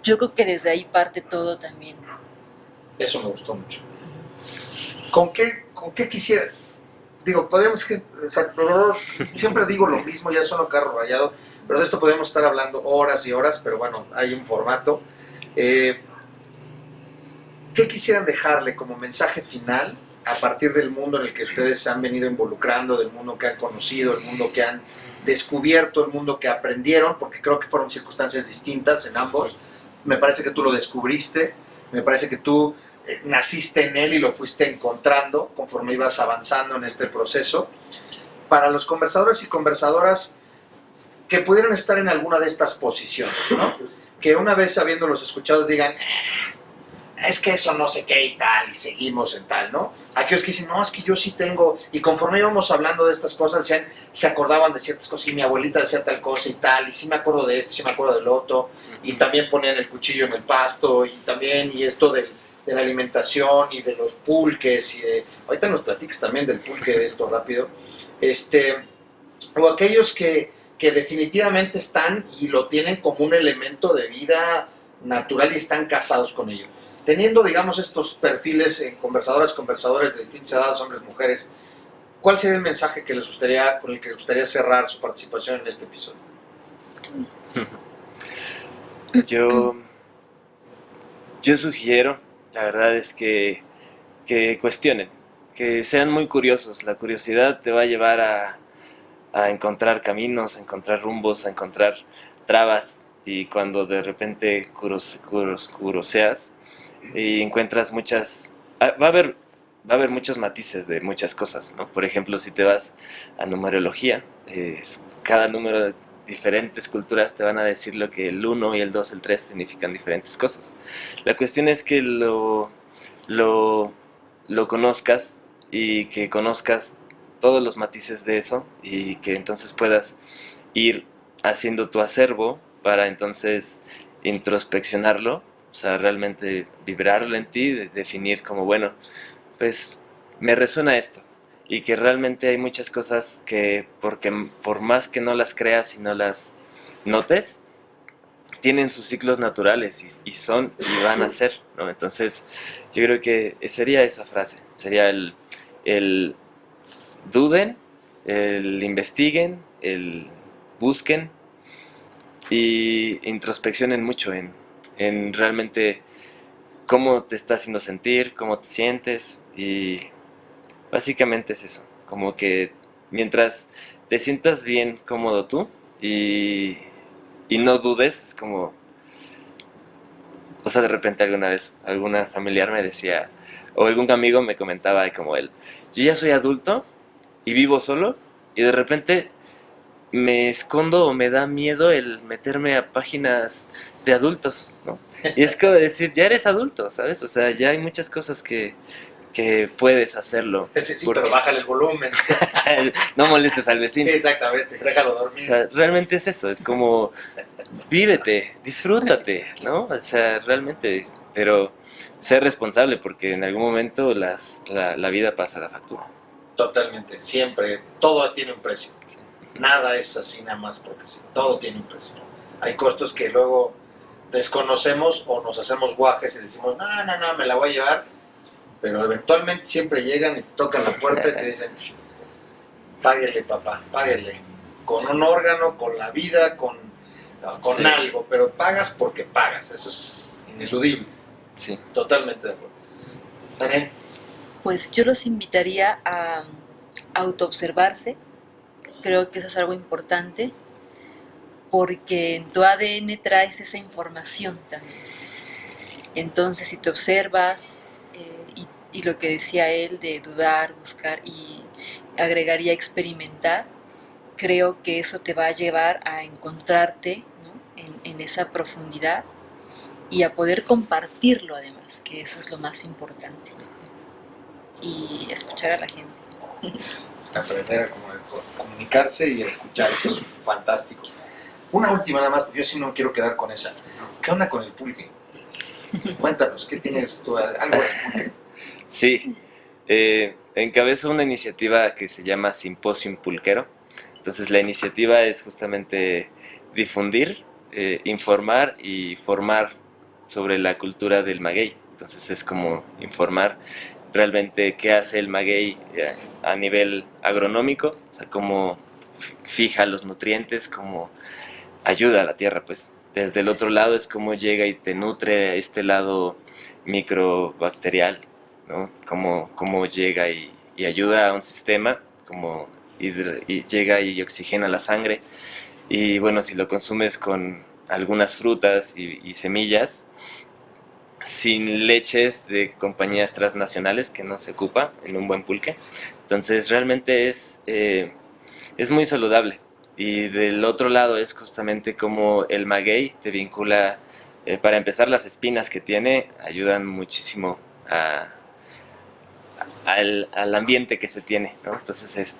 yo creo que desde ahí parte todo también. Eso me gustó mucho. ¿Con qué quisiera? Digo, podemos que, o sea, siempre digo lo mismo, ya sueno carro rayado, pero de esto podemos estar hablando horas y horas, pero bueno, hay un formato. ¿Qué quisieran dejarle como mensaje final a partir del mundo en el que ustedes se han venido involucrando, del mundo que han conocido, el mundo que han descubierto, el mundo que aprendieron, porque creo que fueron circunstancias distintas en ambos? Me parece que tú lo descubriste, me parece que tú naciste en él y lo fuiste encontrando conforme ibas avanzando en este proceso. Para los conversadores y conversadoras que pudieran estar en alguna de estas posiciones, ¿no?, que una vez habiéndolos escuchados digan, es que eso no sé qué y tal, y seguimos en tal, ¿no? Aquellos que dicen, no, es que yo sí tengo, y conforme íbamos hablando de estas cosas, se acordaban de ciertas cosas, y mi abuelita decía tal cosa y tal, y sí me acuerdo de esto, sí me acuerdo del otro, y también ponían el cuchillo en el pasto, y también, y esto de la alimentación, y de los pulques, y de, ahorita nos platiques también del pulque de esto rápido, o aquellos que definitivamente están y lo tienen como un elemento de vida natural y están casados con ello. Teniendo, digamos, estos perfiles, conversadores de distintas edades, hombres, mujeres, ¿cuál sería el mensaje que con el que les gustaría cerrar su participación en este episodio? Yo sugiero, la verdad es que cuestionen, que sean muy curiosos. La curiosidad te va a llevar a encontrar caminos, a encontrar rumbos, a encontrar trabas, y cuando de repente curoseas y encuentras muchas, va a haber muchos matices de muchas cosas, ¿no? Por ejemplo, si te vas a numerología, cada número de diferentes culturas te van a decir lo que el 1 y el 2, el 3 significan diferentes cosas. La cuestión es que lo conozcas, y que conozcas todos los matices de eso, y que entonces puedas ir haciendo tu acervo para entonces introspeccionarlo, o sea, realmente vibrarlo en ti, definir como, bueno, pues me resuena esto, y que realmente hay muchas cosas que, porque por más que no las creas y no las notes, tienen sus ciclos naturales y son y van a ser, ¿no? Entonces yo creo que sería esa frase, sería el duden, el investiguen, el busquen y introspeccionen mucho en realmente cómo te está haciendo sentir, cómo te sientes, y básicamente es eso, como que mientras te sientas bien, cómodo tú, y no dudes, es como, o sea, de repente alguna vez alguna familiar me decía, o algún amigo me comentaba como él, yo ya soy adulto y vivo solo, y de repente me escondo o me da miedo el meterme a páginas de adultos, ¿no? Y es como decir, ya eres adulto, ¿sabes? O sea, ya hay muchas cosas que puedes hacerlo. Sí, pero bájale el volumen. No molestes al vecino. Sí, exactamente, déjalo dormir. O sea, realmente es eso, es como, vívete, disfrútate, ¿no? O sea, realmente, pero sé responsable, porque en algún momento la vida pasa la factura. Totalmente, siempre, todo tiene un precio. Nada es así nada más porque sí, todo tiene un precio. Hay costos que luego desconocemos o nos hacemos guajes y decimos, no, me la voy a llevar, pero eventualmente siempre llegan y tocan la puerta y te dicen, páguele papá, páguele. con un órgano, con la vida, con Sí. algo, pero pagas porque pagas, eso es ineludible, Sí. totalmente de acuerdo. Daniel, Pues yo los invitaría a autoobservarse. Creo que eso es algo importante porque en tu ADN traes esa información también. Entonces, si te observas y lo que decía él de dudar, buscar y agregaría experimentar, creo que eso te va a llevar a encontrarte, ¿no? en esa profundidad y a poder compartirlo además, que eso es lo más importante. Y escuchar a la gente. aprender a comunicarse y a escuchar, eso es fantástico. Una última nada más, porque yo sí no quiero quedar con esa. ¿Qué onda con el pulque? Cuéntanos, ¿qué tienes tú? ¿Algo del pulque? Sí, encabezo una iniciativa que se llama Simposium Pulquero. Entonces la iniciativa es justamente difundir, informar y formar sobre la cultura del maguey. Entonces es como informar realmente qué hace el maguey a nivel agronómico, o sea, cómo fija los nutrientes, cómo ayuda a la tierra, pues. Desde el otro lado es cómo llega y te nutre a este lado microbacterial, ¿no? Cómo llega y ayuda a un sistema, y llega y oxigena la sangre. Y bueno, si lo consumes con algunas frutas y semillas, sin leches de compañías transnacionales, que no se ocupa en un buen pulque, entonces realmente es muy saludable. Y del otro lado es justamente como el maguey te vincula, para empezar, las espinas que tiene ayudan muchísimo al ambiente que se tiene, ¿no? Entonces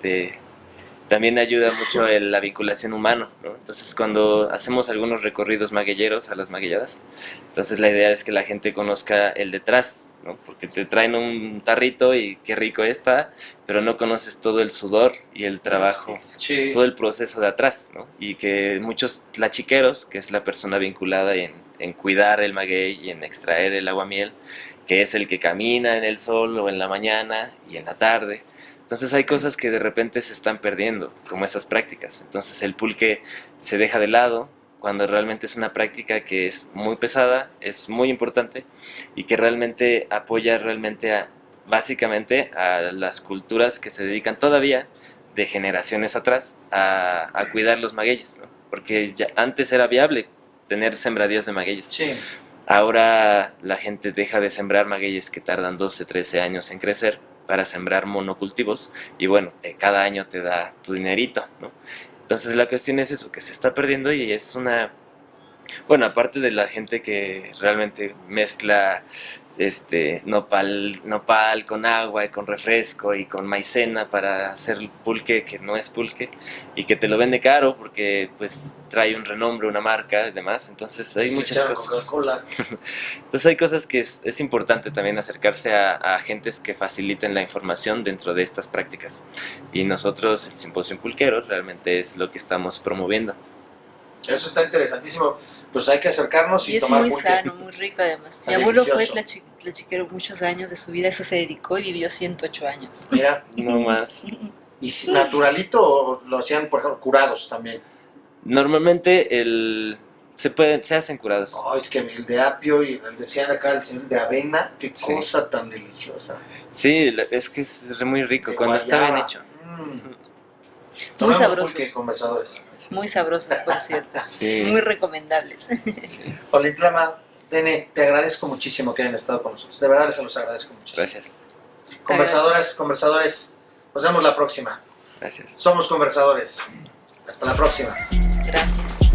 también ayuda mucho la vinculación humana, ¿no? Entonces cuando hacemos algunos recorridos magueyeros a las magueyadas, entonces la idea es que la gente conozca el detrás, ¿no? Porque te traen un tarrito y qué rico está, pero no conoces todo el sudor y el trabajo, Sí. todo el proceso de atrás, ¿no? Y que muchos tlachiqueros, que es la persona vinculada en cuidar el maguey y en extraer el aguamiel, que es el que camina en el sol o en la mañana y en la tarde. Entonces hay cosas que de repente se están perdiendo, como esas prácticas. Entonces el pulque se deja de lado cuando realmente es una práctica que es muy pesada, es muy importante y que realmente apoya básicamente a las culturas que se dedican todavía de generaciones atrás a cuidar los magueyes, ¿no? Porque ya antes era viable tener sembradíos de magueyes. Sí. Ahora la gente deja de sembrar magueyes que tardan 12, 13 años en crecer para sembrar monocultivos y bueno, cada año te da tu dinerito, ¿no? Entonces la cuestión es eso, que se está perdiendo y es bueno, aparte de la gente que realmente mezcla nopal con agua y con refresco y con maicena para hacer pulque que no es pulque y que te lo vende caro porque pues trae un renombre, una marca y demás. Entonces hay muchas cosas. Coca-Cola. Entonces hay cosas que es importante también acercarse a agentes que faciliten la información dentro de estas prácticas. Y nosotros, el Simposio Pulquero, realmente es lo que estamos promoviendo. Eso está interesantísimo. Pues hay que acercarnos y Y es tomar muy pulque. sano, muy rico además. Está Mi abuelo delicioso. fue tlachiquero muchos años de su vida, eso se dedicó y vivió 108 años. Mira, No más. ¿y si naturalito o lo hacían, por ejemplo, curados también? Normalmente se hacen curados. Oh, es que el de apio y el decían acá el señor de avena, qué Sí. cosa tan deliciosa. Sí, es que es muy rico De cuando está bien guayaba. hecho. Muy Tomemos sabrosos. pulque, conversadores. Muy sabrosos, por cierto. Sí. Muy recomendables. Olintlama, Dene, te agradezco muchísimo que hayan estado con nosotros. De verdad les los agradezco muchísimo. Gracias, Conversadoras, conversadores, nos vemos la próxima. gracias. Somos conversadores. Hasta la próxima. Gracias.